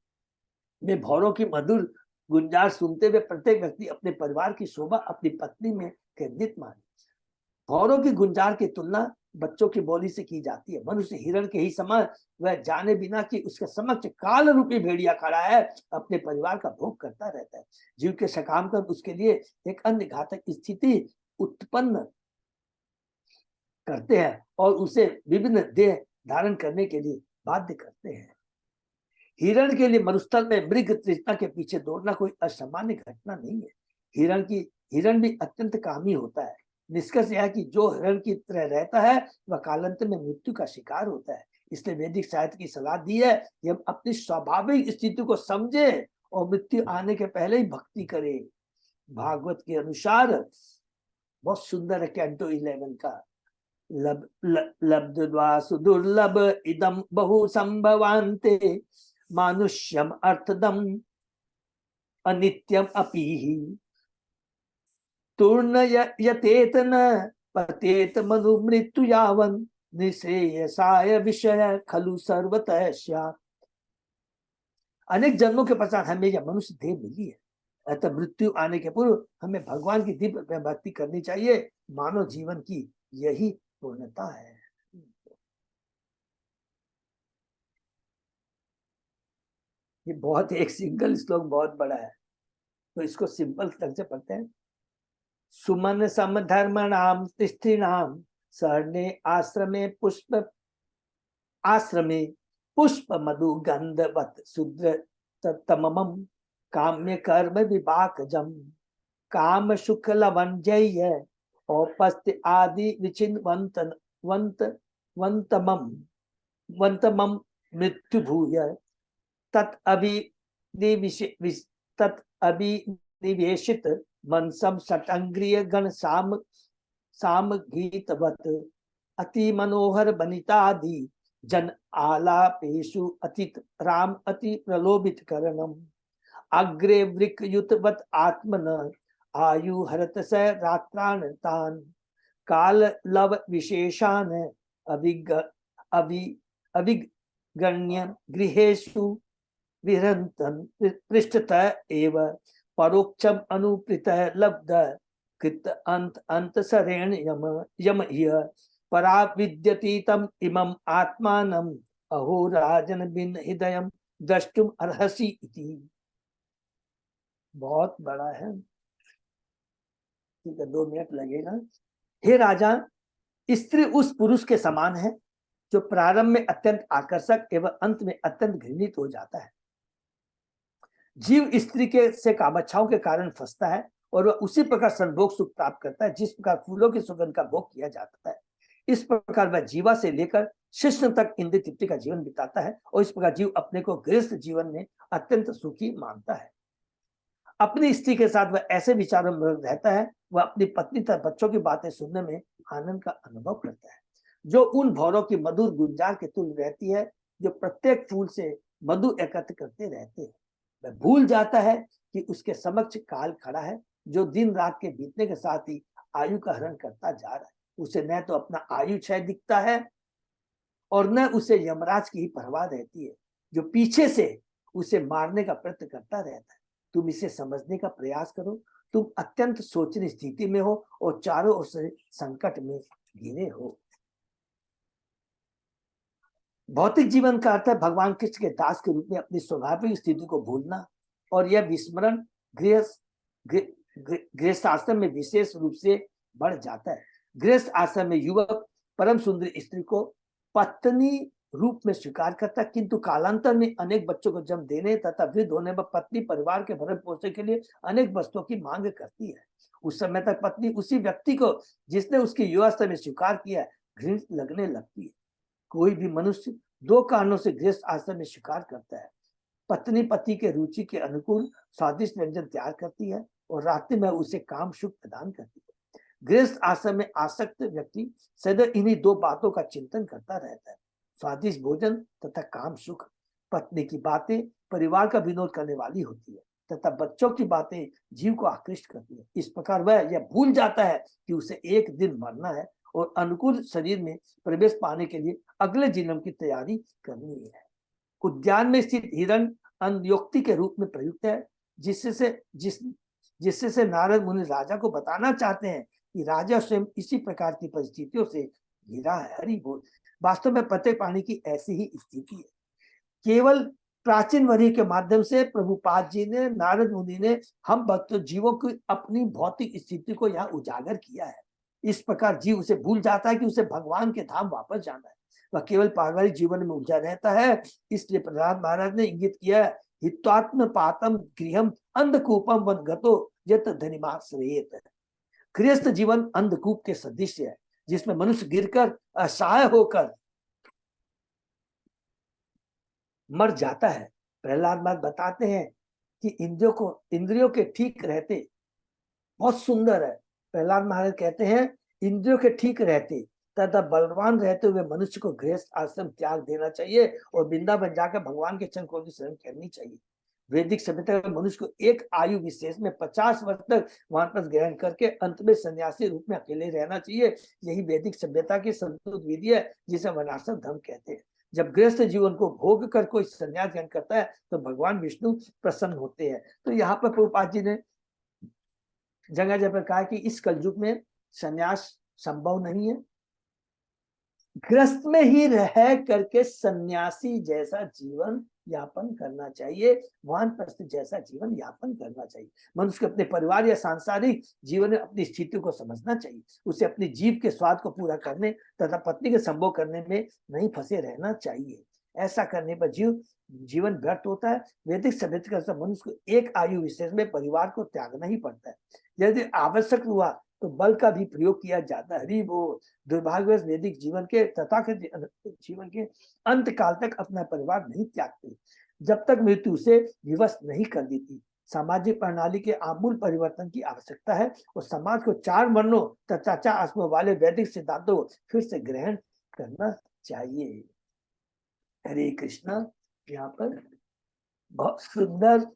में भौरों की मधुर गुंजार सुनते हुए प्रत्येक व्यक्ति अपने परिवार की शोभा अपनी पत्नी में केंद्रित माने। भौरों की गुंजार की तुलना बच्चों की बोली से की जाती है। मनुष्य हिरण के ही समान वह जाने बिना कि उसके समक्ष काल रूपी भेड़िया खड़ा है, अपने परिवार का भोग करता रहता है। जीव के सकाम कर उसके लिए एक अन्य घातक स्थिति उत्पन्न करते हैं और उसे विभिन्न देह धारण करने के लिए बाध्य करते हैं। हिरण के लिए मरुस्थल में मृग तृष्णा के पीछे दौड़ना कोई असामान्य घटना नहीं है। हिरण भी अत्यंत कामी होता है। निष्कर्ष यह कि जो हिरण की तरह रहता है वह कालांतर में मृत्यु का शिकार होता है। इसलिए वैदिक साहित्य की सलाह दी है कि हम अपनी स्वाभाविक स्थिति को समझे और मृत्यु आने के पहले ही भक्ति करें। भागवत के अनुसार बहुत सुंदर है कैंटो 11 का, लब्ध्वा सुदुर्लभ इदम बहु संभवान्ते मानुष्यम अर्थदम अनित्यम अपीहि तूर्ण यतेत न पतेत मनु मृत्यु यावन निश्रेयसाय विषय खलु सर्वतः स्यात्। अनेक जन्मों के पश्चात हमें यह मनुष्य देह मिली है, अतः मृत्यु आने के पूर्व हमें भगवान की दिव्य भक्ति करनी चाहिए। मानव जीवन की यही पूर्णता है। ये बहुत एक सिंगल श्लोक बहुत बड़ा है, तो इसको सिंपल ढंग से पढ़ते हैं। सुमन सम धर्मणाम स्त्रीणाम सरणे आश्रमे पुष्प मधु गंधवत शूद्र तममम काम्य कर्म विपाकजम काम सुख लवंजय औपस्थ आदि विचिन वंतमम मृत्यु भूय तत् अभिनिवेशित मनसम सटंग्रिय गण साम गीतवत अति मनोहर बनितादि जन आलापेशु अतित राम अति प्रलोभित करणम अग्रे वृक युतवत आत्मन आयु हरत स रात्रान तान काल लव विशेषान अभिगण्य गृहेषु विहरन्तन पृष्ठतः एव परोक्षम अनुप्रीत लब्ध कृत अंत सरेण यम परा विद्यति तम इमम आत्मानम अहो राजन बिन हृदयम द्रष्टुम अर्हसि इति। बहुत बड़ा है, ठीक है, 2 मिनट लगेगा। हे राजा, स्त्री उस पुरुष के समान है जो प्रारंभ में अत्यंत आकर्षक एवं अंत में अत्यंत घृणित हो जाता है। जीव स्त्री के से कामच्छाओं के कारण फंसता है और वह उसी प्रकार संभोग सुख प्राप्त करता है जिस प्रकार फूलों की सुगंध का भोग किया जाता है। इस प्रकार वह जीवा से लेकर शिष्य तक इंद्रिय तृप्ति का जीवन बिताता है और इस प्रकार जीव अपने को गृहस्थ जीवन में अत्यंत सुखी मानता है। अपनी स्त्री के साथ वह ऐसे विचारों में रहता है, वह अपनी पत्नी तथा बच्चों की बातें सुनने में आनंद का अनुभव करता है जो उन भौरों की मधुर गुंजार के तुल्य रहती है जो प्रत्येक फूल से मधु एकत्र करते रहते हैं। वह भूल जाता है कि उसके समक्ष काल खड़ा है जो दिन रात के बीतने के साथ ही आयु का हरण करता जा रहा है। उसे न तो अपना आयु क्षय दिखता है और न उसे यमराज की ही परवाह रहती है जो पीछे से उसे मारने का प्रयत्न करता रहता है। तुम इसे समझने का प्रयास करो, तुम अत्यंत सोचनीय स्थिति में हो और चारों ओर से संकट में घिरे हो। भौतिक जीवन का अर्थ है भगवान कृष्ण के दास के रूप में अपनी स्वाभाविक स्थिति को भूलना, और यह विस्मरण गृहस्थ आश्रम में विशेष रूप से बढ़ जाता है। गृहस्थ आश्रम में युवक परम सुंदरी स्त्री को पत्नी रूप में स्वीकार करता है, किंतु कालांतर में अनेक बच्चों को जन्म देने तथा वृद्ध होने पर पत्नी परिवार के भरण पोषण के लिए अनेक वस्तुओं की मांग करती है। उस समय तक पत्नी उसी व्यक्ति को जिसने उसकी युवावस्था में स्वीकार किया घृणित लगने लगती है। कोई भी मनुष्य दो कारणों से गृहस्थ आश्रम में स्वीकार करता है। पत्नी पति के रुचि के अनुकूल स्वादिष्ट व्यंजन तैयार करती है और रात्रि में उसे काम सुख प्रदान करती है। गृहस्थ आश्रम में आसक्त व्यक्ति सदैव इन्हीं दो बातों का चिंतन करता रहता है, स्वादिष्ट भोजन तथा काम सुख। पत्नी की बातें परिवार का विनोद करने वाली होती है तथा बच्चों की बातें जीव को आकृष्ट करती है। इस प्रकार वह यह भूल जाता है कि उसे एक दिन मरना है और अनुकूल शरीर में प्रवेश पाने के लिए अगले जन्म की तैयारी करनी है। उद्यान में स्थित हिरण अन्योक्ति के रूप में प्रयुक्त है, जिससे नारद मुनि राजा को बताना चाहते हैं कि राजा स्वयं इसी प्रकार की परिस्थितियों से घिरा है। हरि बोल। वास्तव में प्रत्येक प्राणी की ऐसी ही स्थिति है। केवल प्राचीन वरी के माध्यम से प्रभुपाद जी ने, नारद मुनि ने हम भक्त जीवों की अपनी भौतिक स्थिति को यहाँ उजागर किया है। इस प्रकार जीव उसे भूल जाता है कि उसे भगवान के धाम वापस जाना है। वह केवल पारिवारिक जीवन में उलझा रहता है। इसलिए प्रहलाद महाराज ने इंगित किया, हित्वात्म पातम गृहम अंधकूपम वन गतो यत धनिमाश्रयेत। गृहस्थ जीवन अंधकूप के सदृश है, जिसमें मनुष्य गिरकर असहाय होकर मर जाता है। प्रहलाद महाराज बताते हैं कि इंद्रियों के ठीक रहते बहुत सुंदर है। प्रहलाद महाराज कहते हैं इंद्रियों के ठीक रहते तथा बलवान रहते हुए मनुष्य को गृहस्थ आश्रम त्याग देना चाहिए और वृंदावन जाकर भगवान के चरण कमल की शरण करनी चाहिए। वैदिक सभ्यता में मनुष्य को एक आयु विशेष में 50 वर्ष तक वानप्रस्थ ग्रहण करके अंत में सन्यासी रूप में अकेले रहना चाहिए। यही वैदिक सभ्यता की संतुलित विधि है, जिसे वनाश्रम धर्म कहते हैं। जब गृहस्थ जीवन को भोग कर कोई संन्यास ग्रहण करता है तो भगवान विष्णु प्रसन्न होते हैं। तो यहाँ पर प्रभुपाद जी ने जगह जगह कहा कि इस कलयुग में संन्यास संभव नहीं है। गृहस्थ में ही रह करके सन्यासी जैसा जीवन यापन करना चाहिए, वानप्रस्थ जैसा जीवन यापन करना चाहिए। मनुष्य को अपने परिवार या सांसारिक जीवन में अपनी स्थिति को समझना चाहिए। उसे अपनी जीव के स्वाद को पूरा करने तथा पत्नी के संभोग करने में नहीं फंसे रहना चाहिए। ऐसा करने पर जीवन व्यर्थ होता है। वैदिक सभ्यता का मनुष्य को एक आयु विशेष में परिवार को त्यागना ही पड़ता है। यदि आवश्यक हुआ तो बल का भी प्रयोग किया जाता है। हरि बोल। दुर्भाग्यवश वैदिक जीवन के तथाकथित जीवन के अंत काल तक अपना परिवार नहीं त्यागते, जब तक मृत्यु से विवश नहीं कर देती। सामाजिक प्रणाली के आमूल परिवर्तन की आवश्यकता है और समाज को 4 वर्णों तथा 4 आश्रमों वाले वैदिक सिद्धांतों को फिर से ग्रहण करना चाहिए। हरे कृष्णा। यहाँ पर बहुत सुंदर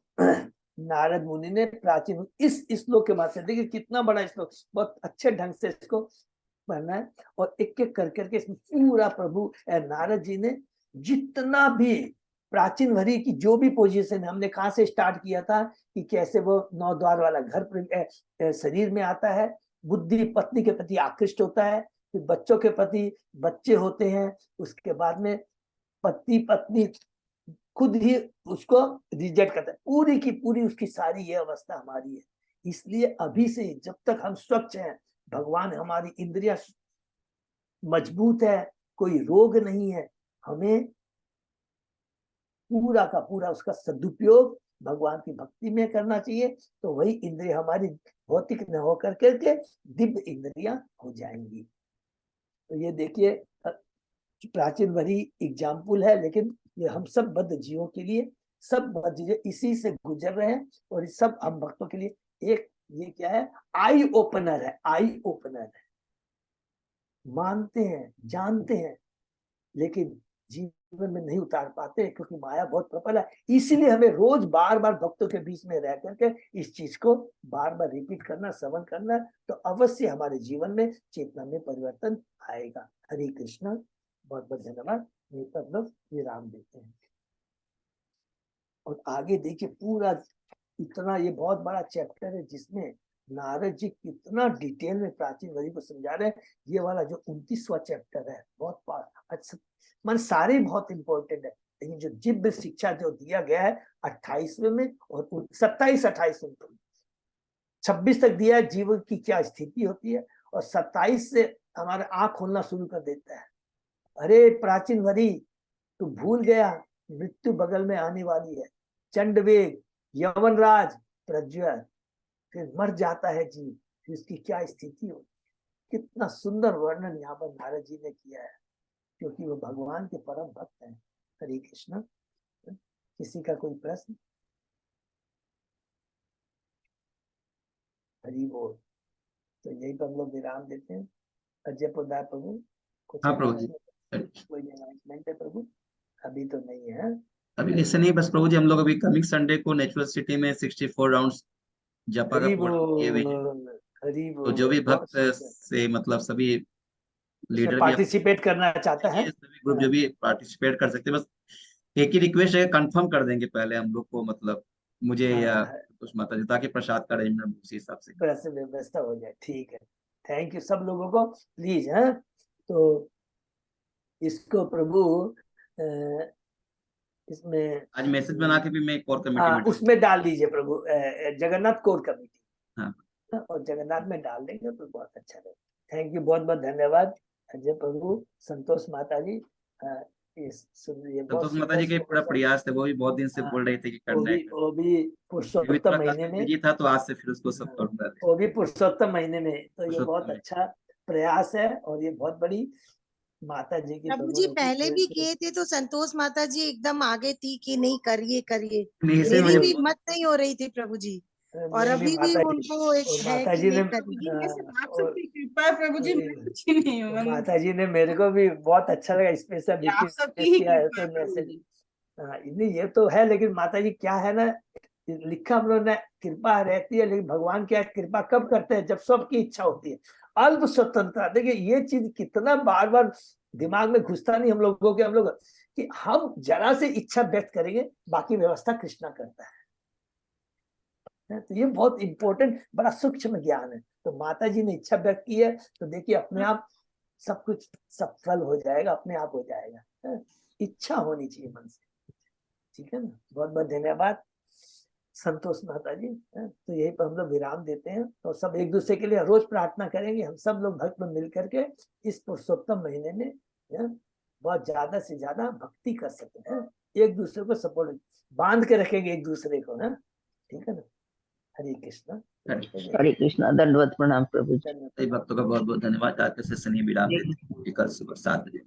नारद मुनि ने प्राचीन इस श्लोक के माध्यम से, देखिए कितना बड़ा श्लोक, बहुत अच्छे ढंग से इसको पढ़ना है और एक एक कर करके इसमें पूरा प्रभु नारद जी ने जितना भी प्राचीन वरी की जो भी पोजीशन है, हमने कहाँ से स्टार्ट किया था कि कैसे वो 9 द्वार वाला घर शरीर में आता है, बुद्धि पत्नी के प्रति आकृष्ट होता है, फिर बच्चों के प्रति बच्चे होते हैं, उसके बाद में पति पत्नी खुद ही उसको रिजेक्ट करता है। पूरी की पूरी उसकी सारी ये अवस्था हमारी है। इसलिए अभी से जब तक हम स्वच्छ हैं, भगवान हमारी इंद्रियां मजबूत है, कोई रोग नहीं है, हमें पूरा का पूरा उसका सदुपयोग भगवान की भक्ति में करना चाहिए। तो वही इंद्रिय हमारी भौतिक न होकर करके दिव्य इंद्रियां हो जाएंगी। तो ये देखिए प्राचीन वही एग्जाम्पल है, लेकिन ये हम सब बद्ध जीवों के लिए, सब बद्ध जीव इसी से गुजर रहे हैं और इस सब हम भक्तों के लिए एक ये क्या है, आई ओपनर है। आई ओपनर है, मानते हैं जानते हैं लेकिन जीवन में नहीं उतार पाते क्योंकि माया बहुत प्रबल है। इसीलिए हमें रोज बार बार भक्तों के बीच में रह करके इस चीज को बार बार रिपीट करना, श्रवण करना, तो अवश्य हमारे जीवन में चेतना में परिवर्तन आएगा। हरे कृष्ण। बहुत बहुत धन्यवाद। सब लोग विराम देते हैं और आगे देखिए पूरा इतना ये बहुत बड़ा चैप्टर है जिसमें नारद जी कितना डिटेल में प्राचीन वरी को समझा रहे हैं। ये वाला जो 29वां चैप्टर है बहुत अच्छा, मान सारे बहुत इंपॉर्टेंट है, लेकिन जो दिव्य शिक्षा जो दिया गया है 28वें में और 27, 28 में, 26 तक दिया है जीवन की क्या स्थिति होती है, और 27 से हमारा आंख खोलना शुरू कर देता है। अरे प्राचीन वरी, तू भूल गया मृत्यु बगल में आने वाली है, चंडवेग, यवनराज, प्रज्वल, फिर मर जाता है जीव, फिर उसकी क्या स्थिति हो। कितना सुंदर वर्णन यहाँ पर नारद जी ने किया है, क्योंकि वो भगवान के परम भक्त हैं। हरे कृष्ण। किसी का कोई प्रश्न? हरि बोल। तो यही पर हम लोग विराम देते हैं। अजय पोदार प्रभु कुछ हाँ प्रभु जी, कोई अनाउंसमेंट है प्रभु? अभी तो नहीं है। अभी ऐसे नहीं, बस प्रभु जी हम लोग अभी कमिंग संडे को नेचुरल सिटी में 64 राउंड्स जपा का हरि प्रोग्राम किए हुए हैं। बोल, हरि तो जो भी बोल, बहुत भक्त सुंदर। से मतलब सभी इसमें लीडर भी पार्टिसिपेट करना चाहता है? सभी ग्रुप जो भी पार्टिसिपेट कर सकते हैं, बस एक ही रिक्वेस्ट है, कंफर्म कर देंगे पहले हम लोग को, मतलब मुझे या हाँ, कुछ माता जी, ताकि प्रसाद का अरेंजमेंट उसी हिसाब से करें। बस व्यवस्था हो जाए। ठीक है, थैंक यू सब लोगों को, प्लीज। है तो इसको प्रभु इसमें आज मैसेज बना के भी मैं एक और कमेटी हाँ में डाल। उसमें डाल दीजिए प्रभु, जगन्नाथ कोर कमेटी, हाँ और जगन्नाथ में डाल देंगे तो बहुत अच्छा रहेगा। थैंक यू, बहुत बहुत धन्यवाद अजय प्रभु, संतोष माता जी। ये बहुत संतोष माता सुंदर जी के पूरा श्लोक है। प्रयास थे, वो भी बहुत दिन से हाँ, बोल रही थी कि करना है वो भी ये भी पुरुषोत्तम थोड़ा खास महीने में में। बिजी था, तो आज से फिर उसको सब हाँ, करूंगा। वो भी पुरुषोत्तम महीने में, तो ये बहुत पुरुषोत्तम है। अच्छा प्रयास है, और ये बहुत बड़ी माता जी की प्रभु प्रभु जी ने पहले भी किए थे तो संतोष माता जी एकदम आगे थी कि नहीं करिए करिए, नहीं, ऐसे मेरी मुझे भी बहुत हिम्मत नहीं हो रही थी प्रभु जी, और नहीं अभी भी माता जी, उनको एक और है माता कि जी ने नहीं करिए। ये सब आप और सबकी कृपा है प्रभु जी, मैं कुछ ही नहीं हूँ। माता जी ने मेरे को भी बहुत अच्छा लगा, स्पेशल ये आप सबकी रिक्वेस्ट ही किया है कृपा तो है प्रभु मैसेज। जी। हाँ, नहीं ये तो है, लेकिन माता जी क्या है ना, लिखा हम लोग ने कृपा रहती है, लेकिन भगवान क्या है, कृपा कब करते हैं, जब सबकी इच्छा होती है। अल्प स्वतंत्रता, देखिए ये चीज कितना बार बार दिमाग में घुसता नहीं हम लोगों के, हम लोग कि हम जरा से इच्छा व्यक्त करेंगे, बाकी व्यवस्था कृष्णा करता है। तो ये बहुत इंपॉर्टेंट, बड़ा सूक्ष्म ज्ञान है। तो माता जी ने इच्छा व्यक्त की है, तो देखिए अपने आप सब कुछ सफल हो जाएगा, अपने आप हो जाएगा। है? इच्छा होनी चाहिए मन से। ठीक है ना, बहुत बहुत धन्यवाद संतोष माता जी। है? तो यही पर हम लोग विराम देते हैं, तो सब एक दूसरे के लिए रोज प्रार्थना करेंगे, हम सब लोग भक्त में मिल करके इस पुरुषोत्तम महीने में है? बहुत ज्यादा से ज्यादा भक्ति कर सके, है? एक दूसरे को सपोर्ट बांध के रखेंगे एक दूसरे को। है ठीक है ना। हरे कृष्ण। हरे कृष्णा, दंडवत प्रणाम प्रभु जी। धन्यवाद। सभी भक्तों का बहुत बहुत धन्यवाद। आज का सेशन ही विराम देते हैं, कल सुबह 7 बजे।